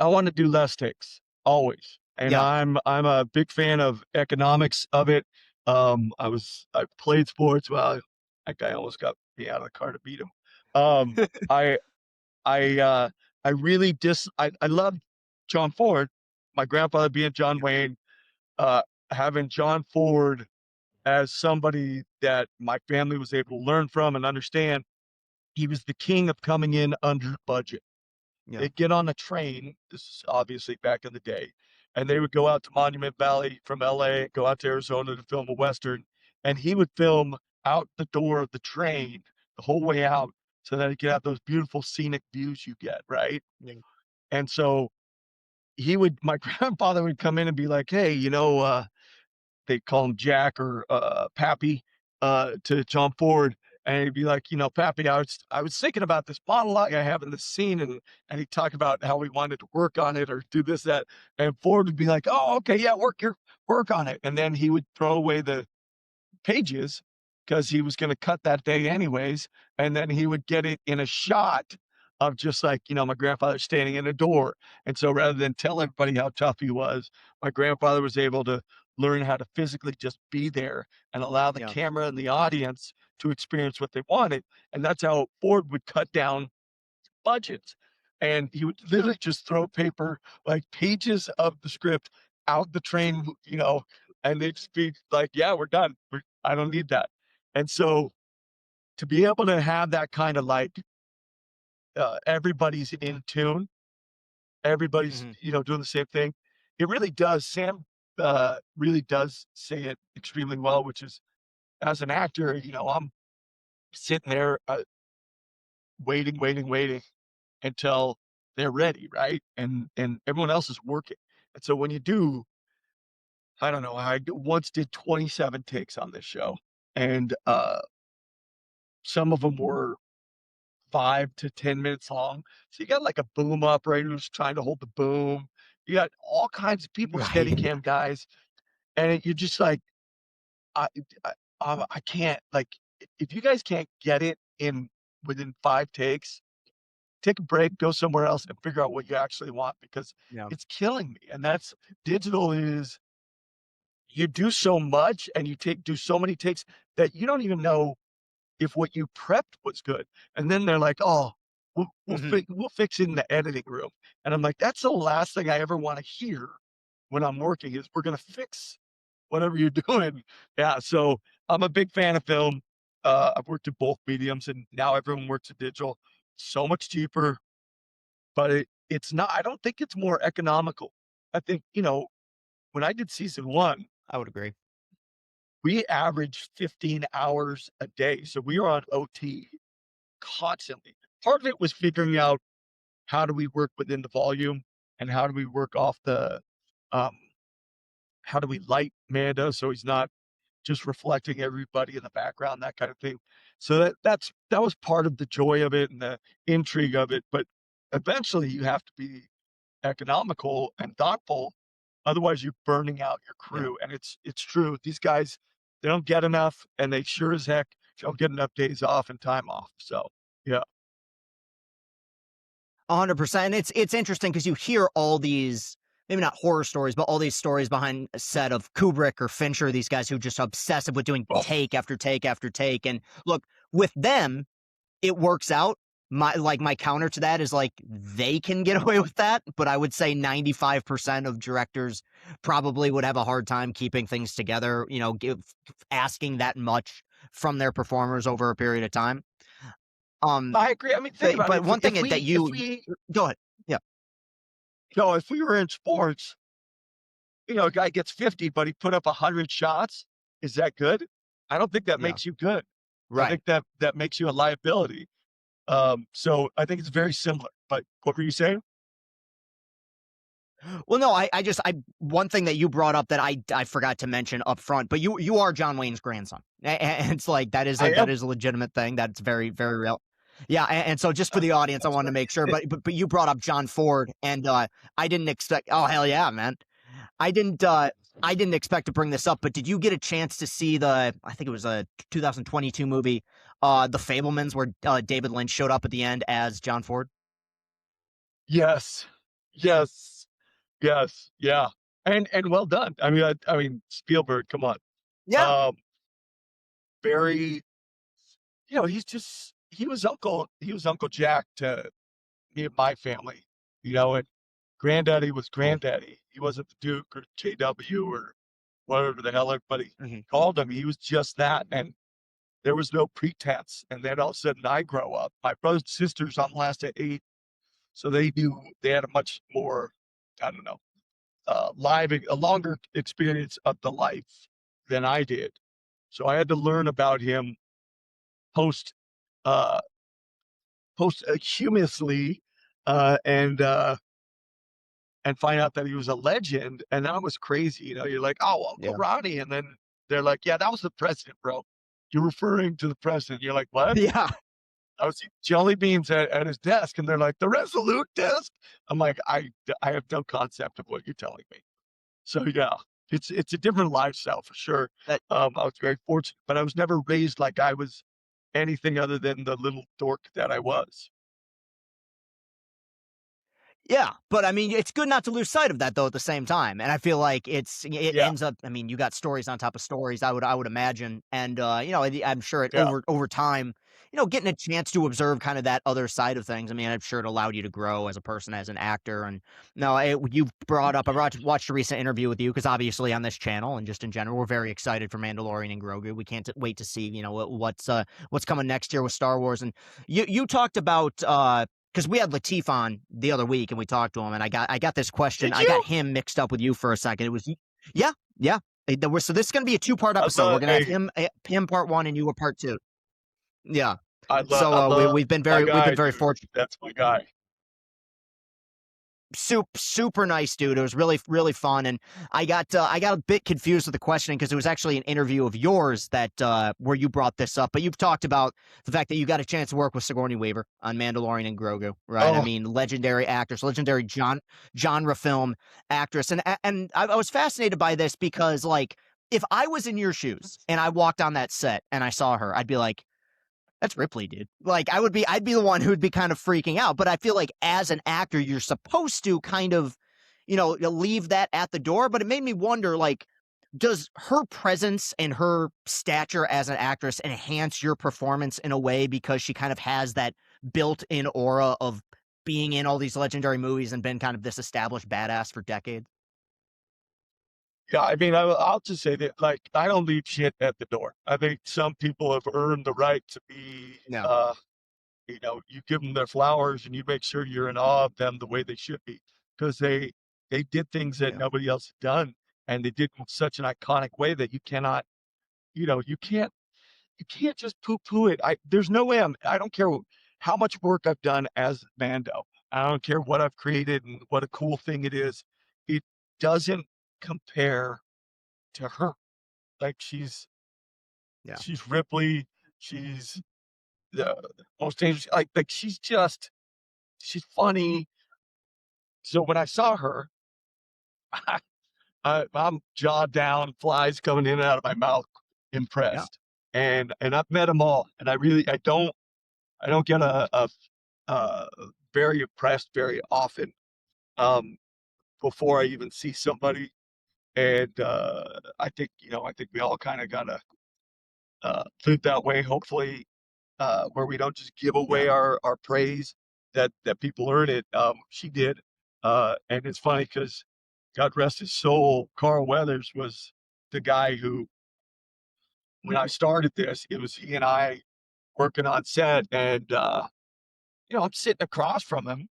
want to do less takes always, and Yeah. I'm a big fan of economics of it. I played sports. Well, that guy almost got me out of the car to beat him. Um, I I I really I love John Ford. My grandfather being John Yeah. Wayne, uh, having John Ford as somebody that my family was able to learn from and understand. He was the king of coming in under budget. Yeah. They'd get on a train, this is obviously back in the day, and they would go out to Monument Valley from LA, go out to Arizona to film a Western, and he would film out the door of the train the whole way out so that he could have those beautiful scenic views you get, right? Yeah. And so my grandfather would come in and be like, hey, they call him Jack or Pappy to John Ford, and he'd be like, Pappy, I was thinking about this monologue I have in this scene, and he'd talk about how we wanted to work on it or do this that, and Ford would be like, oh, okay, yeah, work on it, and then he would throw away the pages because he was going to cut that day anyways. And then he would get it in a shot of just like, my grandfather standing in a door. And so rather than tell everybody how tough he was, my grandfather was able to learn how to physically just be there and allow the Yeah. camera and the audience to experience what they wanted. And that's how Ford would cut down budgets. And he would literally just throw paper, like pages of the script out the train, and they'd just be like, yeah, we're done. I don't need that. And so to be able to have that kind of like everybody's in tune, everybody's, Hmm. doing the same thing, it really does. Sam really does say it extremely well, which is as an actor, I'm sitting there waiting until they're ready, right? And everyone else is working. And so when you do, I don't know, once did 27 takes on this show, and some of them were 5 to 10 minutes long. So you got like a boom operator who's trying to hold the boom. You got all kinds of people, steady Right. cam guys, and you're just like, I, I can't like if you guys can't get it in within 5 takes, take a break, go somewhere else, and figure out what you actually want because Yeah. it's killing me. And that's digital is you do so much and do so many takes that you don't even know if what you prepped was good. And then they're like, oh, we'll fix it in the editing room. And I'm like, that's the last thing I ever want to hear when I'm working is we're gonna fix whatever you're doing. Yeah, so I'm a big fan of film. I've worked in both mediums, and now everyone works in digital. So much cheaper, but it's not. I don't think it's more economical. I think when I did season 1, I would agree. we averaged 15 hours a day, so we were on OT constantly. Part of it was figuring out how do we work within the volume and how do we work off the um, how do we light Mando so he's not just reflecting everybody in the background, that kind of thing. So that was part of the joy of it and the intrigue of it. But eventually you have to be economical and thoughtful. Otherwise you're burning out your crew. And it's true. These guys, they don't get enough, and they sure as heck don't get enough days off and time off. So yeah. 100%. It's interesting because you hear all these, maybe not horror stories, but all these stories behind a set of Kubrick or Fincher, these guys who are just obsessive with doing take after take after take. And look, with them, it works out. My counter to that is like they can get away with that, but I would say 95% of directors probably would have a hard time keeping things together, asking that much from their performers over a period of time. I agree. I mean, think about but it. one thing that you go ahead. Yeah. No, if we were in sports, a guy gets 50, but he put up 100 shots. Is that good? I don't think that makes you good. Right. I think that makes you a liability. So I think it's very similar. But what were you saying? Well, no, I one thing that you brought up that I forgot to mention up front, but you are John Wayne's grandson, and it's like that is a legitimate thing. That's very, very real. Yeah, and so just for the audience, I wanted to make sure, but you brought up John Ford, and I didn't expect. Oh hell yeah, man! I didn't expect to bring this up, but did you get a chance to see I think it was a 2022 movie, The Fabelmans, where David Lynch showed up at the end as John Ford? Yes, yeah, and well done. I mean Spielberg, come on. Yeah, very. He was Uncle Jack to me and my family, and Granddaddy was Granddaddy. He wasn't the Duke or JW or whatever the hell everybody called him. He was just that, and there was no pretense. And then all of a sudden I grow up. My brothers and sisters, I'm last at 8, so they had a much more, I don't know, a longer experience of the life than I did. So I had to learn about him posthumously, and find out that he was a legend. And that was crazy. You're like, oh, Uncle Ronnie. And then they're like, yeah, that was the president, bro. You're referring to the president. You're like, what? Yeah. I was eating jelly beans at his desk, and they're like, the Resolute desk? I'm like, I have no concept of what you're telling me. So yeah, it's a different lifestyle for sure. I was very fortunate, but I was never raised like I was anything other than the little dork that I was. Yeah, but I mean, it's good not to lose sight of that though at the same time. And I feel like it ends up. I mean, you got stories on top of stories. I would imagine, and I'm sure it over time, getting a chance to observe kind of that other side of things. I mean, I'm sure it allowed you to grow as a person, as an actor. And no, you brought up. I watched a recent interview with you because obviously on this channel and just in general, we're very excited for Mandalorian and Grogu. We can't wait to see what's coming next year with Star Wars. And you talked about. Because we had Lateef on the other week and we talked to him, and I got this question. I got him mixed up with you for a second. It was yeah. So this is going to be a 2-part episode. We're going to have him part 1 and you a part 2. Yeah. We've been very fortunate. That's my guy. Super nice dude. It was really, really fun. And I got a bit confused with the questioning because it was actually an interview of yours that where you brought this up. But you've talked about the fact that you got a chance to work with Sigourney Weaver on Mandalorian and Grogu, right? I mean, legendary actress, legendary genre film actress. And I was fascinated by this because, like, if I was in your shoes and I walked on that set and I saw her, I'd be like, that's Ripley, dude. Like, I'd be the one who'd be kind of freaking out. But I feel like as an actor, you're supposed to kind of, leave that at the door. But it made me wonder, like, does her presence and her stature as an actress enhance your performance in a way because she kind of has that built-in aura of being in all these legendary movies and been kind of this established badass for decades? Yeah, I mean, I'll just say that, like, I don't leave shit at the door. I think some people have earned the right to be, Yeah. you give them their flowers and you make sure you're in awe of them the way they should be, because they did things that Yeah. nobody else had done, and they did it in such an iconic way that you cannot, you can't just poo-poo it. There's no way I don't care how much work I've done as Mando. I don't care what I've created and what a cool thing it is. It doesn't compare to her. Like Yeah. she's Ripley. She's the most dangerous. Like she's funny. So when I saw her, I'm jaw down, flies coming in and out of my mouth, Yeah. impressed. And I've met them all, and I don't get uh very impressed very often before I even see somebody. And I think we all kind of gotta live that way, hopefully, where we don't just give Yeah. away our praise, that people earn it. She did. And it's funny because God rest his soul, Carl Weathers was the guy who, when I started this, it was he and I working on set, and I'm sitting across from him,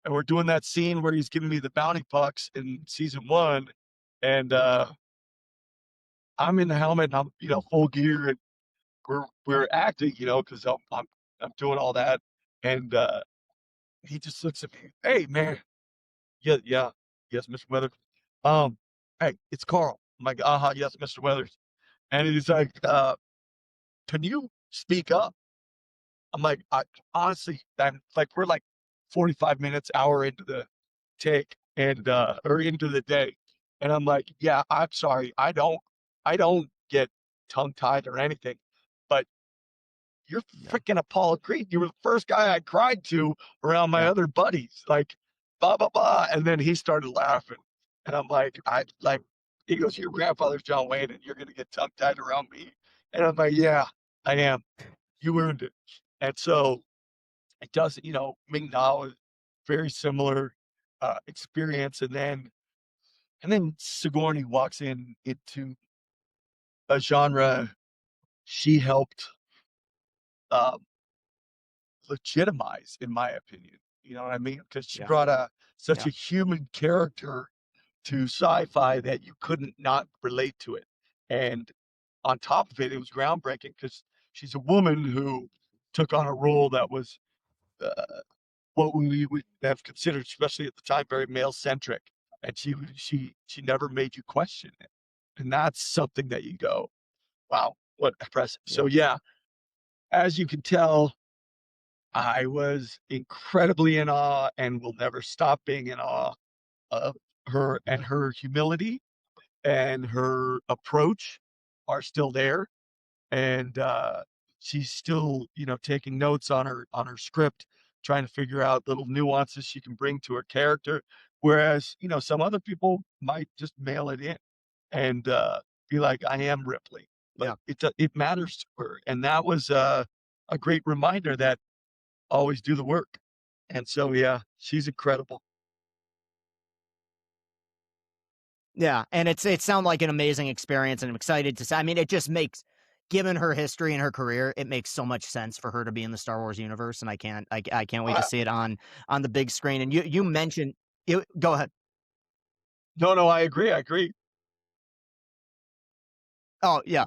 and we're doing that scene where he's giving me the bounty pucks in season one, and I'm in the helmet, and I'm full gear, and we're acting, because I'm doing all that, and he just looks at me, "Hey, man, yeah, yeah, yes, Mr. Weathers, um, hey, it's Carl." I'm like, "Uh-huh, yes, Mr. Weathers," and he's like, "Can you speak up?" I'm like, I honestly, I'm like, we're like 45 minutes, hour into the take, and or into the day. And I'm like, yeah, I'm sorry. I don't get tongue tied or anything, but you're Yeah. freaking Apollo Creed. You were the first guy I cried to around my Yeah. other buddies, like blah blah blah. And then he started laughing. And I'm like, he goes, your grandfather's John Wayne, and you're gonna get tongue tied around me. And I'm like, yeah, I am. You earned it. And so it does, Ming Na is very similar experience, and then Sigourney walks into a genre she helped um, legitimize, in my opinion. You know what I mean? Because she Yeah. brought such Yeah. a human character to sci-fi that you couldn't not relate to it. And on top of it, it was groundbreaking because she's a woman who took on a role that was uh, what we would have considered, especially at the time, very male centric. And she never made you question it. And that's something that you go, wow, what impressive. Yeah. So yeah, as you can tell, I was incredibly in awe and will never stop being in awe of her, and her humility and her approach are still there. And she's still, taking notes on her script, trying to figure out little nuances she can bring to her character, whereas some other people might just mail it in and be like, I am Ripley, but Yeah. it matters to her. And that was a great reminder that always do the work. And so yeah, she's incredible. Yeah, and it sounded like an amazing experience, and I'm excited to say. I mean, it just makes, given her history and her career, it makes so much sense for her to be in the Star Wars universe, and I can't wait to uh, see it on the big screen. And you mentioned you go ahead. no, no, I agree. Oh yeah,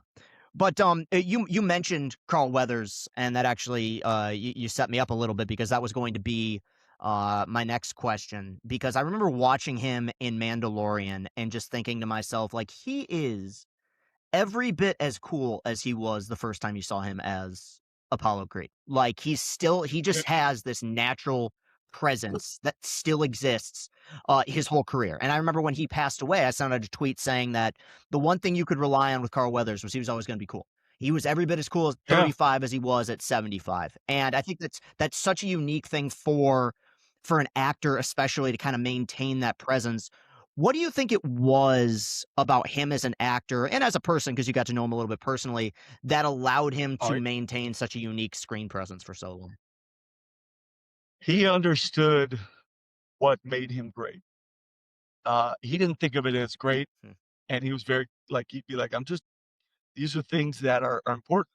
but you mentioned Carl Weathers, and that actually you set me up a little bit because that was going to be my next question, because I remember watching him in Mandalorian and just thinking to myself, like, he is every bit as cool as he was the first time you saw him as Apollo Creed. Like, he Yeah, just has this natural presence that still exists his whole career. And I remember when he passed away, I sent out a tweet saying that the one thing you could rely on with Carl Weathers was he was always going to be cool. He was every bit as cool at yeah. 35 as he was at 75. And I think that's such a unique thing for an actor, especially, to kind of maintain that presence. What do you think it was about him as an actor and as a person, because you got to know him a little bit personally, that allowed him All to right. maintain such a unique screen presence for so long? he understood what made him great. He didn't think of it as great, Hmm. and he was very like he'd be like, these are things that are important.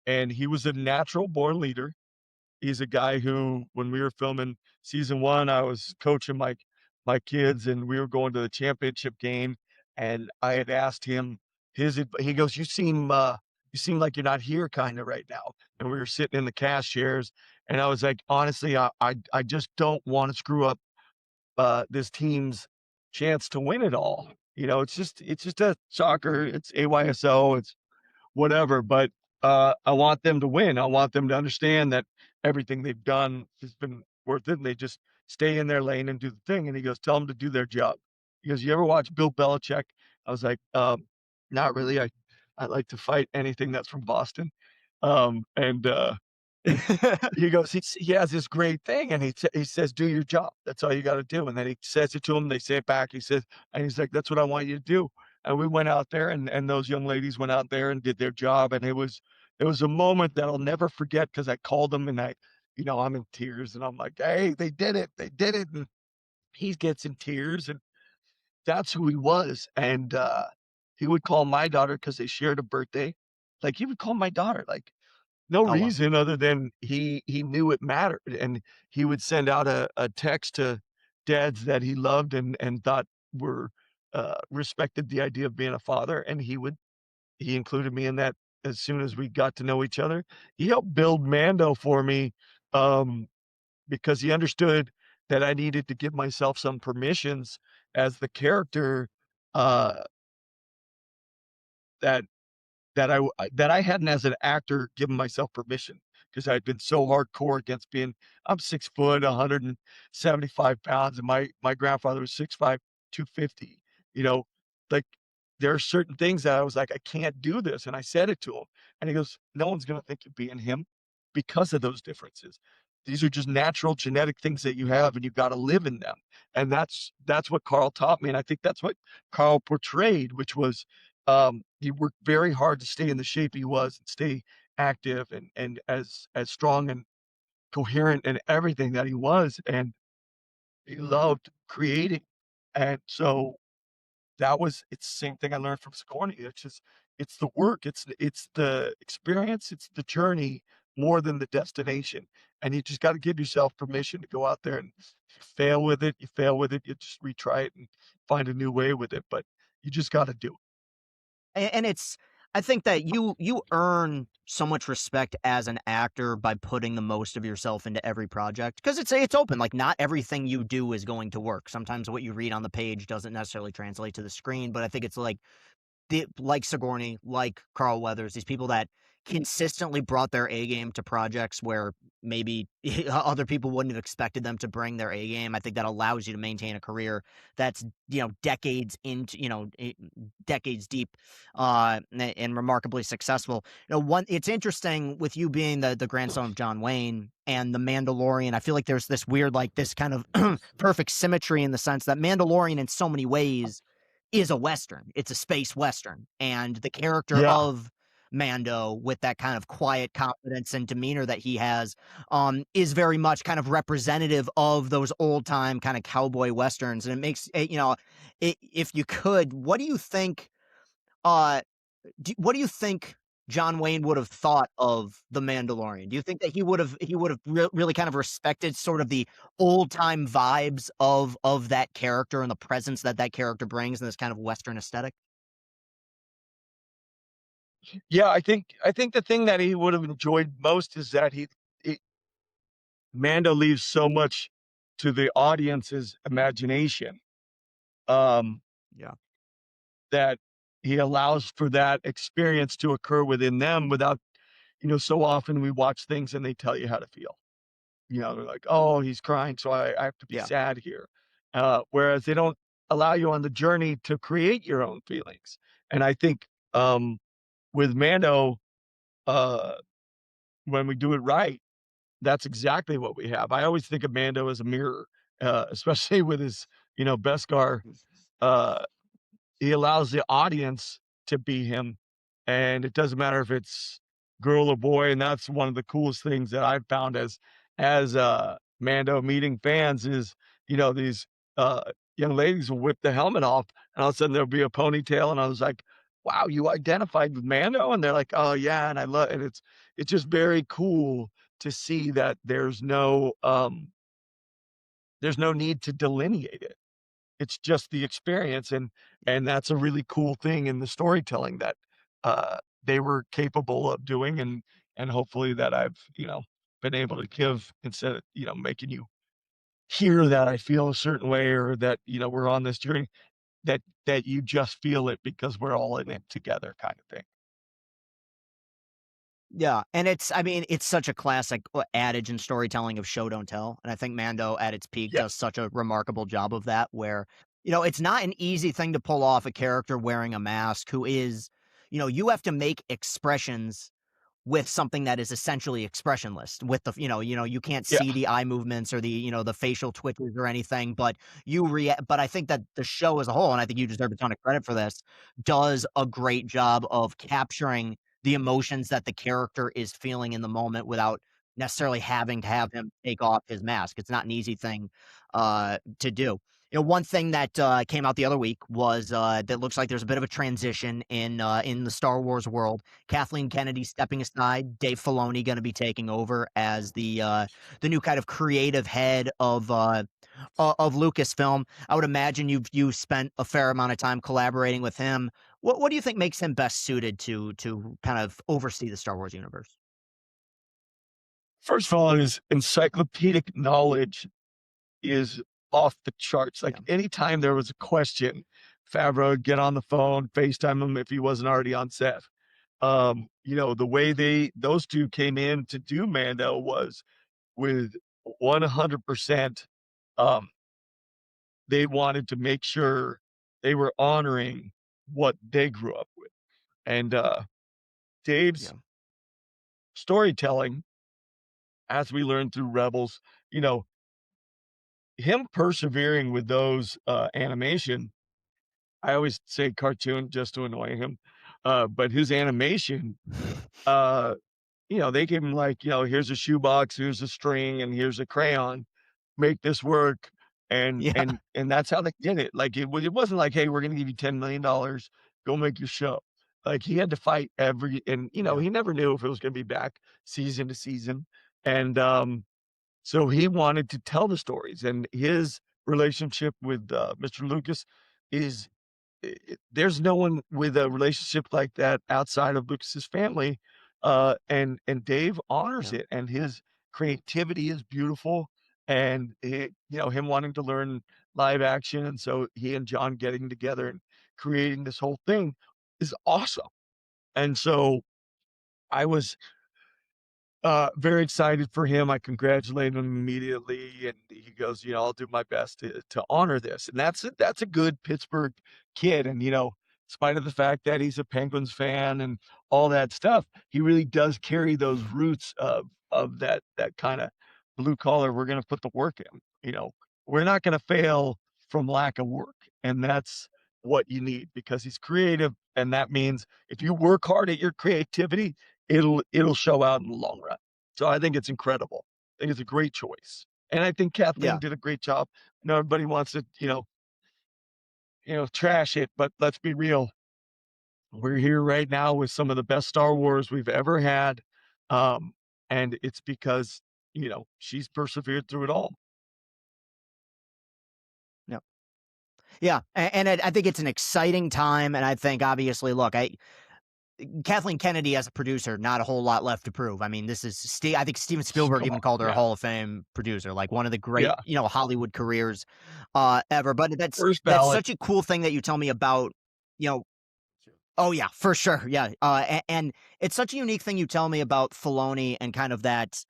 And he was a natural born leader. He's a guy who, when we were filming season 1, I was coaching my kids, and we were going to the championship game, and I had asked him he goes, you seem like you're not here kinda right now." And we were sitting in the cast chairs, and I was like, "Honestly, I just don't wanna screw up, this team's chance to win it all." It's just a soccer, it's AYSO, it's whatever, but, I want them to win. I want them to understand that everything they've done has been worth it, and they just stay in their lane and do the thing, and he goes, "Tell them to do their job." He goes, "You ever watch Bill Belichick?" I was like, not really. I like to fight anything that's from Boston." And, he goes, he has this great thing, and he says, "Do your job. That's all you gotta do." And then he says it to them, they say it back. He says and he's like, "That's what I want you to do." And we went out there, and those young ladies went out there and did their job, and it was a moment that I'll never forget because I called him, and I'm in tears, and I'm like, "Hey, they did it," and he gets in tears, and that's who he was. And, he would call my daughter because they shared a birthday. Like, he would call my daughter, like, no Oh wow. reason other than he knew it mattered, and he would send out a text to dads that he loved and thought were, respected the idea of being a father, and he included me in that as soon as we got to know each other. He helped build Mando for me, um, because he understood that I needed to give myself some permissions as the character, uh, that that I hadn't as an actor given myself permission because 'cause I'd been so hardcore against being I'm 6 foot, 175 pounds, and my grandfather was 6'5", 250, you know? Like, there are certain things that I was like, "I can't do this," and I said it to him, and he goes, "No one's gonna think you're being him because of those differences. These are just natural genetic things that you have, and you've gotta live in them." And that's what Carl taught me, and I think that's what Carl portrayed, which was he worked very hard to stay in the shape he was and stay active and as strong and coherent and everything that he was, and he loved creating. And so it's the same thing I learned from Sigourney. It's the work, it's the experience, it's the journey more than the destination. And you just got to give yourself permission to go out there, and if you fail with it, you fail with it, you just retry it and find a new way with it. But you just got to do it. And it's I think that you earn so much respect as an actor by putting the most of yourself into every project because it's open. Like not everything you do is going to work. Sometimes what you read on the page doesn't necessarily translate to the screen, but I think it's like Sigourney, like Carl Weathers, these people that consistently brought their A game to projects where maybe other people wouldn't have expected them to bring their A game. I think that allows you to maintain a career that's decades into decades deep, and remarkably successful. One it's interesting with you being the grandson of John Wayne and the Mandalorian. I feel like there's this weird like this kind of perfect symmetry in the sense that Mandalorian in so many ways is a Western. It's a space Western. And the character Yeah. of Mando with that kind of quiet confidence and demeanor that he has is very much kind of representative of those old time kind of cowboy Westerns. And it makes it, if you could, uh, what do you think John Wayne would have thought of The Mandalorian? Do you think that he would have really kind of respected sort of the old time vibes of that character and the presence that that character brings in this kind of Western aesthetic? Yeah, I think the thing that he would have enjoyed most is that Mando leaves so much to the audience's imagination, um, Yeah. that he allows for that experience to occur within them without so often we watch things and they tell you how to feel. They're like, "Oh, he's crying, so I have to be Yeah. sad here." Whereas they don't allow you on the journey to create your own feelings. And I think, with Mando, uh, when we do it right, that's exactly what we have. I always think of Mando as a mirror, especially with his, Beskar. Uh, he allows the audience to be him, and it doesn't matter if it's girl or boy. And that's one of the coolest things that I've found as Mando meeting fans is, these young ladies will whip the helmet off, and all of a sudden there'll be a ponytail, and I was like, "Wow, you identified with Mando?" And they're like, "Oh yeah," and it's just very cool to see that there's no need to delineate it. It's just the experience, and that's a really cool thing in the storytelling that they were capable of doing, and hopefully that I've been able to give instead of making you hear that I feel a certain way or that we're on this journey that you just feel it because we're all in it together kind of thing. Yeah, and I mean, it's such a classic adage in storytelling of show don't tell, and I think Mando at its peak Yeah, does such a remarkable job of that. Where it's not an easy thing to pull off a character wearing a mask who is, you have to make expressions with something that is essentially expressionless with the you can't yeah, see the eye movements or the the facial twitches or anything, but you react. But I think that the show as a whole, and I think you deserve a ton of credit for this, does a great job of capturing the emotions that the character is feeling in the moment without necessarily having to have him take off his mask. It's not an easy thing to do. One thing that came out the other week was that looks like there's a bit of a transition in the Star Wars world. Kathleen Kennedy stepping aside, Dave Filoni going to be taking over as the new kind of creative head of Lucasfilm. I would imagine you spent a fair amount of time collaborating with him. What do you think makes him best suited to kind of oversee the Star Wars universe? first of all, his encyclopedic knowledge is off the charts. Like Yeah. anytime there was a question, Favreau would get on the phone, FaceTime him if he wasn't already on set. The way those two came in to do Mando was with 100%. Um, they wanted to make sure they were honoring what they grew up with. And Dave's Yeah. storytelling, as we learned through Rebels, you know, him persevering with those animation. I always say cartoon just to annoy him. But his animation, uh, they gave him like, here's a shoebox, here's a string, and here's a crayon. Make this work. And Yeah. and and that's how they did it. Like it wasn't like, hey, we're gonna give you $10 million, go make your show. Like he had to fight and Yeah. he never knew if it was gonna be back season to season. And so he wanted to tell the stories. And his relationship with Mr. Lucas is there's no one with a relationship like that outside of Lucas's family, and Dave honors Yeah. it, and his creativity is beautiful, and him wanting to learn live action, and so he and John getting together and creating this whole thing is awesome. And so I was very excited for him. I congratulated him immediately, and he goes, "I'll do my best to honor this." And that's a good Pittsburgh kid, and in spite of the fact that he's a Penguins fan and all that stuff, he really does carry those roots of that kind of blue collar. We're going to put the work in. We're not going to fail from lack of work, and that's what you need because he's creative, and that means if you work hard at your creativity, it'll show out in the long run. So I think it's incredible. I think it's a great choice. And I think Kathleen Yeah. did a great job. Everybody wants to, trash it, but let's be real. We're here right now with some of the best Star Wars we've ever had. Um, and it's because, she's persevered through it all. Yeah. Yeah. And I think it's an exciting time. And I think obviously, look, Kathleen Kennedy as a producer, not a whole lot left to prove. I mean, this is I think Steven Spielberg Come even on. called her a Yeah. Hall of Fame producer, like one of the great, Yeah. Hollywood careers ever. But First that's ballot. such a cool thing that you tell me about, you know, oh yeah, for sure. Yeah. And it's such a unique thing you tell me about Filoni and kind of that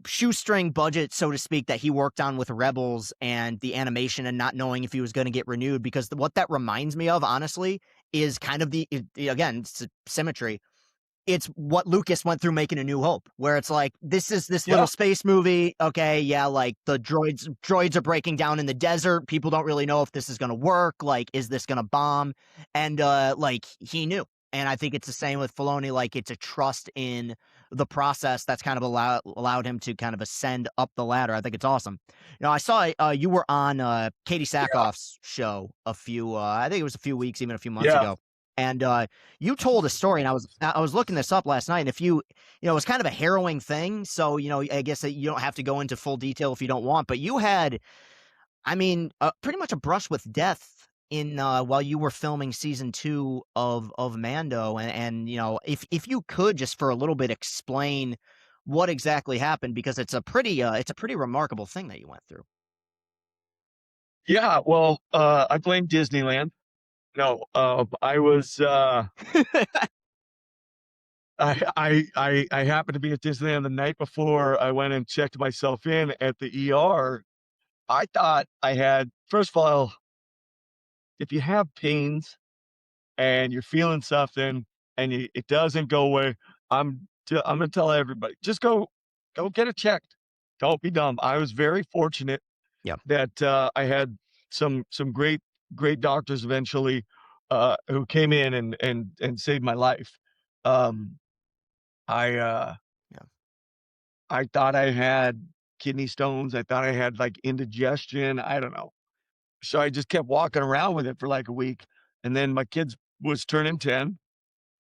shoestring budget, so to speak, that he worked on with Rebels and the animation and not knowing if he was going to get renewed. Because what that reminds me of, honestly, is kind of again, it's symmetry. It's what Lucas went through making A New Hope, where it's like, this is this Yeah. little space movie. Okay. Yeah. Like the droids are breaking down in the desert. People don't really know if this is going to work. Like, is this going to bomb? And like he knew. And I think it's the same with Filoni. Like, it's a trust in the process that's kind of allowed him to kind of ascend up the ladder. I think it's awesome. I saw you were on Katie Sackhoff's show I think it was a few weeks, even a few months ago. And you told a story, and I was looking this up last night. And it was kind of a harrowing thing. So, I guess that you don't have to go into full detail if you don't want, but you had, pretty much a brush with death in while you were filming season 2 of Mando, and if you could just for a little bit explain what exactly happened, because it's a pretty remarkable thing that you went through. Yeah, well, I blame Disneyland. No, I was I happened to be at Disneyland the night before I went and checked myself in at the ER. I thought I had, first of all, if you have pains and you're feeling something and it doesn't go away, I'm gonna tell everybody, just go get it checked. Don't be dumb. I was very fortunate Yeah. that I had some great doctors eventually who came in and saved my life. I Yeah. I thought I had kidney stones. I thought I had like indigestion. I don't know. So I just kept walking around with it for like a week. And then my kids was turning 10.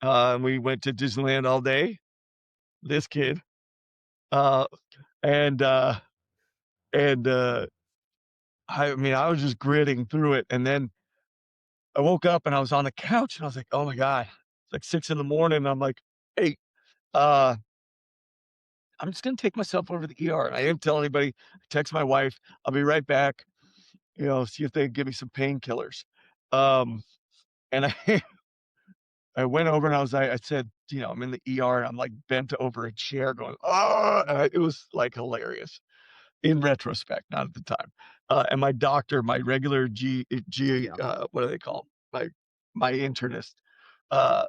And we went to Disneyland all day. This kid. Uh, and, uh, and I was just gritting through it. And then I woke up and I was on the couch and I was like, oh my God, it's like 6 a.m. And I'm like, hey, uh, I'm just going to take myself over to the ER. And I didn't tell anybody. I text my wife. I'll be right back. See if they give me some painkillers. And I I went over and I said, I'm in the ER and I'm like bent over a chair going, oh, it was like hilarious in retrospect, not at the time. And my doctor, my regular what do they call 'em? My internist, uh,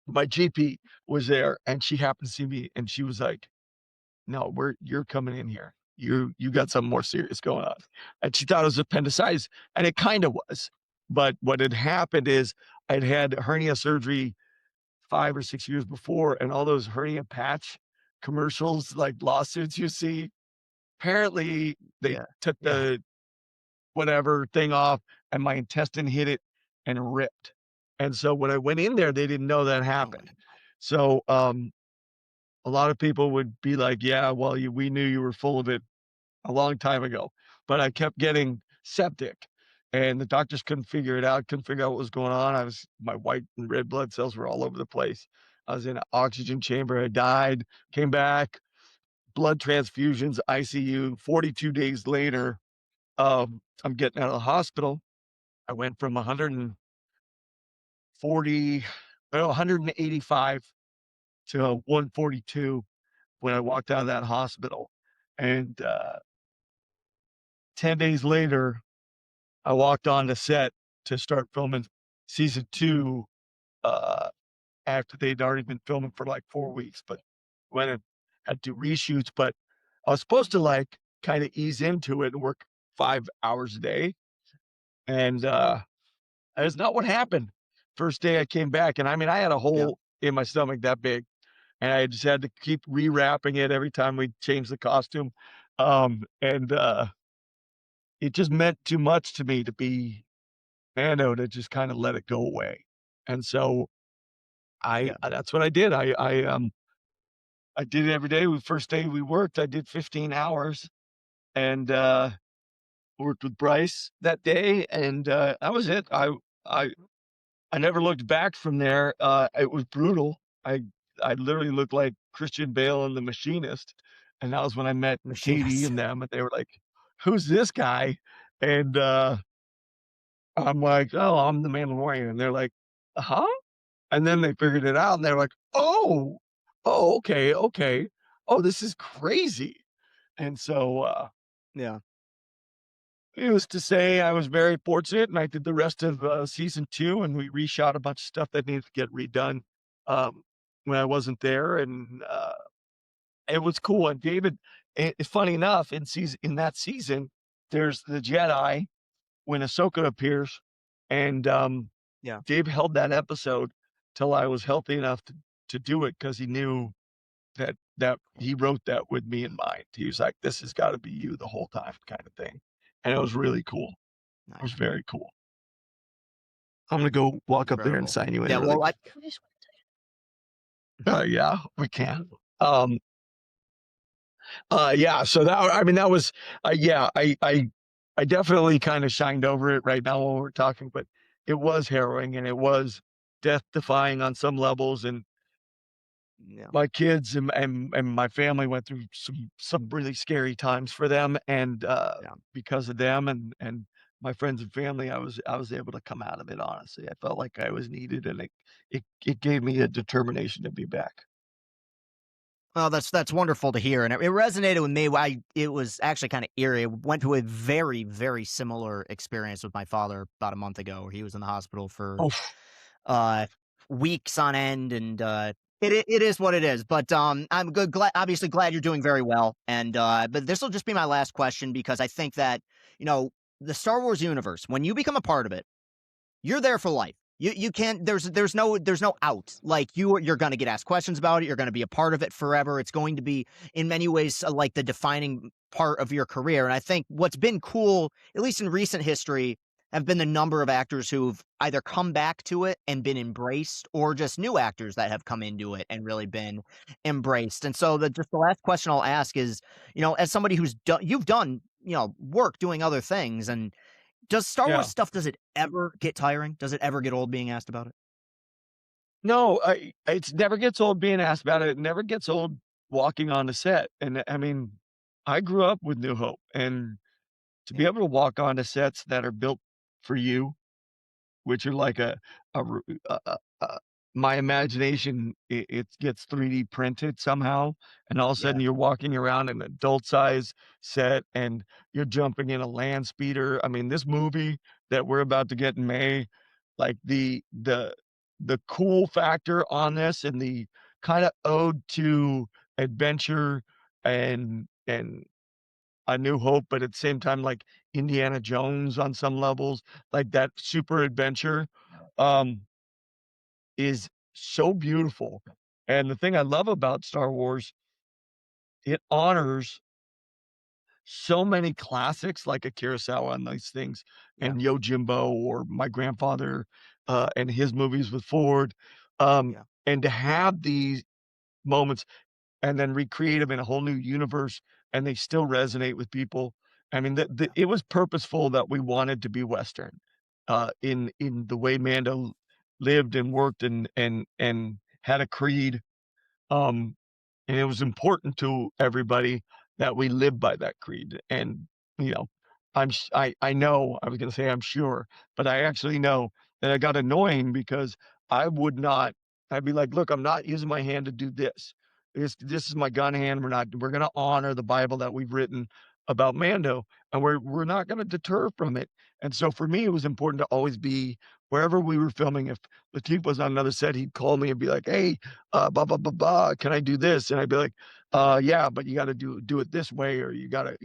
my GP was there and she happened to see me and she was like, no, you're coming in here. You got something more serious going on. And she thought it was appendicitis, and it kind of was. But what had happened is I'd had hernia surgery 5 or 6 years before, and all those hernia patch commercials, like lawsuits you see, apparently they Yeah. took Yeah. the whatever thing off and my intestine hit it and ripped. And so when I went in there, they didn't know that Oh my happened. God. So, a lot of people would be like, "Yeah, well, we knew you were full of it a long time ago." But I kept getting septic, and the doctors couldn't figure it out, couldn't figure out what was going on. My white and red blood cells were all over the place. I was in an oxygen chamber. I died, came back, blood transfusions, ICU. 42 days later, I'm getting out of the hospital. I went from 185 to 142 when I walked out of that hospital. And 10 days later, I walked on the set to start filming season 2 uh, after they'd already been filming for like 4 weeks, but went and had to reshoots. But I was supposed to like kind of ease into it and work 5 hours a day. And that's not what happened. First day I came back, and I had a hole in my stomach that big, and I just had to keep rewrapping it every time we changed the costume. And it just meant too much to me to be Mando to just kind of let it go away. And so that's what I did. I did it every day. First day we worked, I did 15 hours and worked with Bryce that day, and that was it. I I never looked back from there. It was brutal. I literally looked like Christian Bale in The Machinist, and that was when I met Katie Machinist. and them, and they were like, "Who's this guy?" And I'm like, "Oh, I'm the Mandalorian." And they're like, "Huh?" And then they figured it out, and they're like, "Oh, oh, okay, okay. Oh, this is crazy." And so Yeah. needless to say, I was very fortunate, and I did the rest of season 2, and we reshot a bunch of stuff that needed to get redone when I wasn't there, and it was cool. And David, it's funny enough, in that season, there's the Jedi when Ahsoka appears, and Yeah. Dave held that episode, till I was healthy enough to do it, because he knew that he wrote that with me in mind. He was like, "This has got to be you the whole time," kind of thing, and it was really cool. It was Nice. very cool. I'm gonna go walk up there and Incredible. sign you in Yeah, really well, quick. Yeah, we can. Um, yeah, so that, I mean, that was, yeah, I definitely kind of shined over it right now while we're talking, but it was harrowing and it was death defying on some levels. And yeah. my kids and my family went through some really scary times for them. And, Yeah. because of them and my friends and family, I was able to come out of it, honestly. I felt like I was needed, and it gave me a determination to be back. Well, that's wonderful to hear, and it resonated with me. It was actually kind of eerie. I went to a very, very similar experience with my father about a month ago, where he was in the hospital for Oh, uh, weeks on end, and it is what it is. But I'm good. Obviously, glad you're doing very well. And but this will just be my last question, because I think that, you know, the Star Wars universe, when you become a part of it, you're there for life. You can't. There's no out. Like you're going to get asked questions about it. You're going to be a part of it forever. It's going to be in many ways like the defining part of your career. And I think what's been cool, at least in recent history, have been the number of actors who've either come back to it and been embraced, or just new actors that have come into it and really been embraced. And so just the last question I'll ask is, you know, as somebody you've done, you know, work doing other things, and does Star Wars yeah. stuff, does it ever get tiring? Does it ever get old being asked about it? No, it never gets old being asked about it. It never gets old walking on the set. And I mean, I grew up with New Hope, and to be Yeah, able to walk onto sets that are built for you, which are like a r my imagination, it gets 3D printed somehow, and all of a yeah, sudden you're walking around an adult size set, and you're jumping in a land speeder. I mean, this movie that we're about to get in May, like the cool factor on this, and the kinda ode to adventure and A New Hope, but at the same time, like Indiana Jones on some levels, like that super adventure, um, is so beautiful. And the thing I love about Star Wars, it honors so many classics like a Kurosawa and these things, yeah, and Yojimbo, or my grandfather, and his movies with Ford, yeah, and to have these moments and then recreate them in a whole new universe, and they still resonate with people. I mean, yeah, it was purposeful that we wanted to be Western, in the way Mando lived and worked and had a creed, um, and it was important to everybody that we live by that creed. And, you know, I know, I was gonna say I'm sure, but I actually know that it got annoying because I would not I'd be like, "Look, I'm not using my hand to do this. This is my gun hand. We're gonna honor the Bible that we've written about Mando, and we're not gonna deter from it." And so for me, it was important to always be wherever we were filming. If Latif was on another set, he'd call me and be like, "Hey, blah, blah, blah, blah, can I do this?" And I'd be like, yeah, but you gotta do it this way, or you gotta,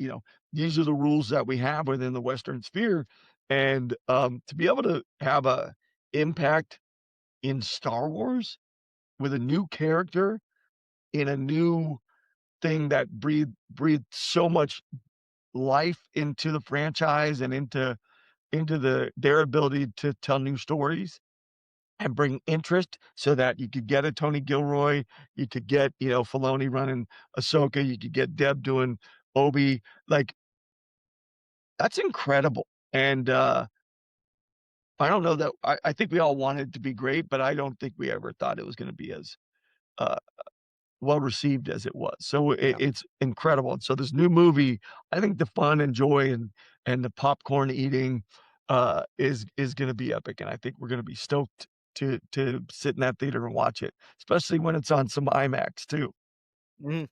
these are the rules that we have within the Western sphere." And, to be able to have a impact in Star Wars with a new character in a new thing that breathed so much life into the franchise and into their ability to tell new stories and bring interest, so that you could get a Tony Gilroy, you could get, Filoni running Ahsoka, you could get Deb doing Obi, like, that's incredible. And, I don't know that I think we all wanted it to be great, but I don't think we ever thought it was gonna be as, uh, well received as it was. So yeah. it's incredible. And so this new movie, I think the fun and joy and the popcorn eating, is gonna be epic, and I think we're gonna be stoked to sit in that theater and watch it, especially when it's on some IMAX too. Mhm.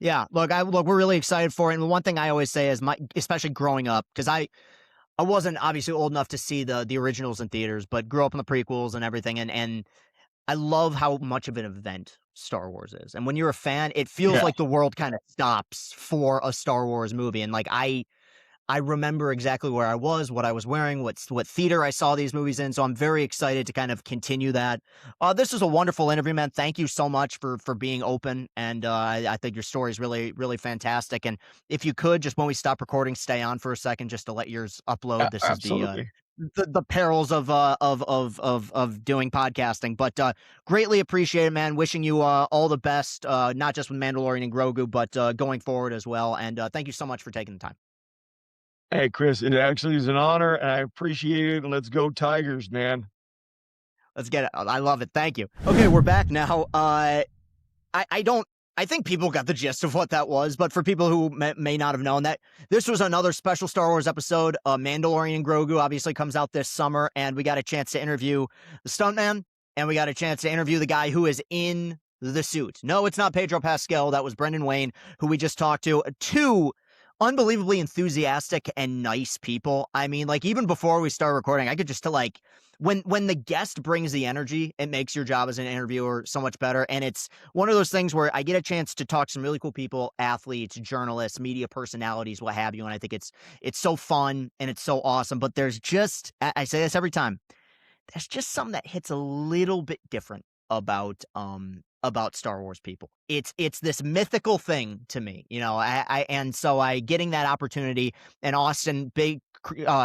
Yeah, look, we're really excited for it. And the one thing I always say is, especially growing up, because I wasn't obviously old enough to see the originals in theaters, but grew up in the prequels and everything, and I love how much of an event Star Wars is. And when you're a fan, it feels Yeah. like the world kind of stops for a Star Wars movie. And like I remember exactly where I was, what I was wearing, what theater I saw these movies in. So I'm very excited to kind of continue that. This was a wonderful interview, man. Thank you so much for being open, and I think your story is really really fantastic. And if you could, just when we stop recording, stay on for a second just to let yours upload. This is Absolutely. the perils of doing podcasting, but greatly appreciate it, man. Wishing you all the best, not just with Mandalorian and Grogu, but going forward as well. And thank you so much for taking the time. Hey, Chris, it actually is an honor, and I appreciate it. And let's go Tigers, man. Let's get it. I love it. Thank you. Okay, we're back now. I think people got the gist of what that was, but for people who may not have known that, this was another special Star Wars episode. Mandalorian Grogu obviously comes out this summer, and we got a chance to interview the stuntman, and we got a chance to interview the guy who is in the suit. No, it's not Pedro Pascal. That was Brendan Wayne, who we just talked to. Two unbelievably enthusiastic and nice people. I mean, like, even before we start recording, I could just like, when the guest brings the energy, it makes your job as an interviewer so much better. And it's one of those things where I get a chance to talk to some really cool people, athletes, journalists, media personalities, what have you. And I think it's so fun and it's so awesome. But there's just, I say this every time, there's just something that hits a little bit different about Star Wars people. It's this mythical thing to me, you know. And so I getting that opportunity, and Austin, big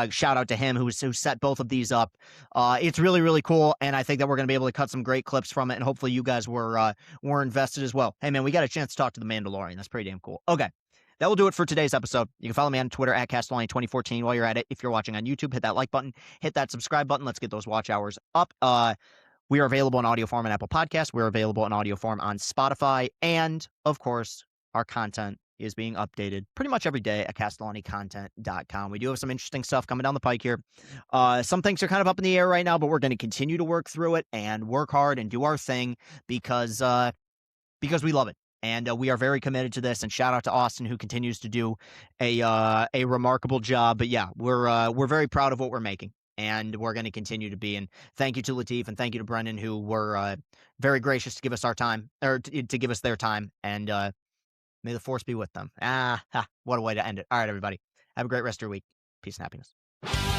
shout out to him who set both of these up. It's really really cool, and I think that we're gonna be able to cut some great clips from it, and hopefully you guys were invested as well. Hey man, we got a chance to talk to the Mandalorian. That's pretty damn cool. Okay. That will do it for today's episode. You can follow me on Twitter at Castellani2014 while you're at it. If you're watching on YouTube, hit that like button, hit that subscribe button. Let's get those watch hours up. We are available in audio form on Apple Podcasts. We're available in audio form on Spotify. And, of course, our content is being updated pretty much every day at CastellaniContent.com. We do have some interesting stuff coming down the pike here. Some things are kind of up in the air right now, but we're going to continue to work through it and work hard and do our thing because we love it. And we are very committed to this. And shout out to Austin, who continues to do a remarkable job. But yeah, we're very proud of what we're making, and we're going to continue to be. And thank you to Lateef and thank you to Brendan, who were very gracious to give us our time, or to give us their time. And may the force be with them. What a way to end it. All right, everybody. Have a great rest of your week. Peace and happiness.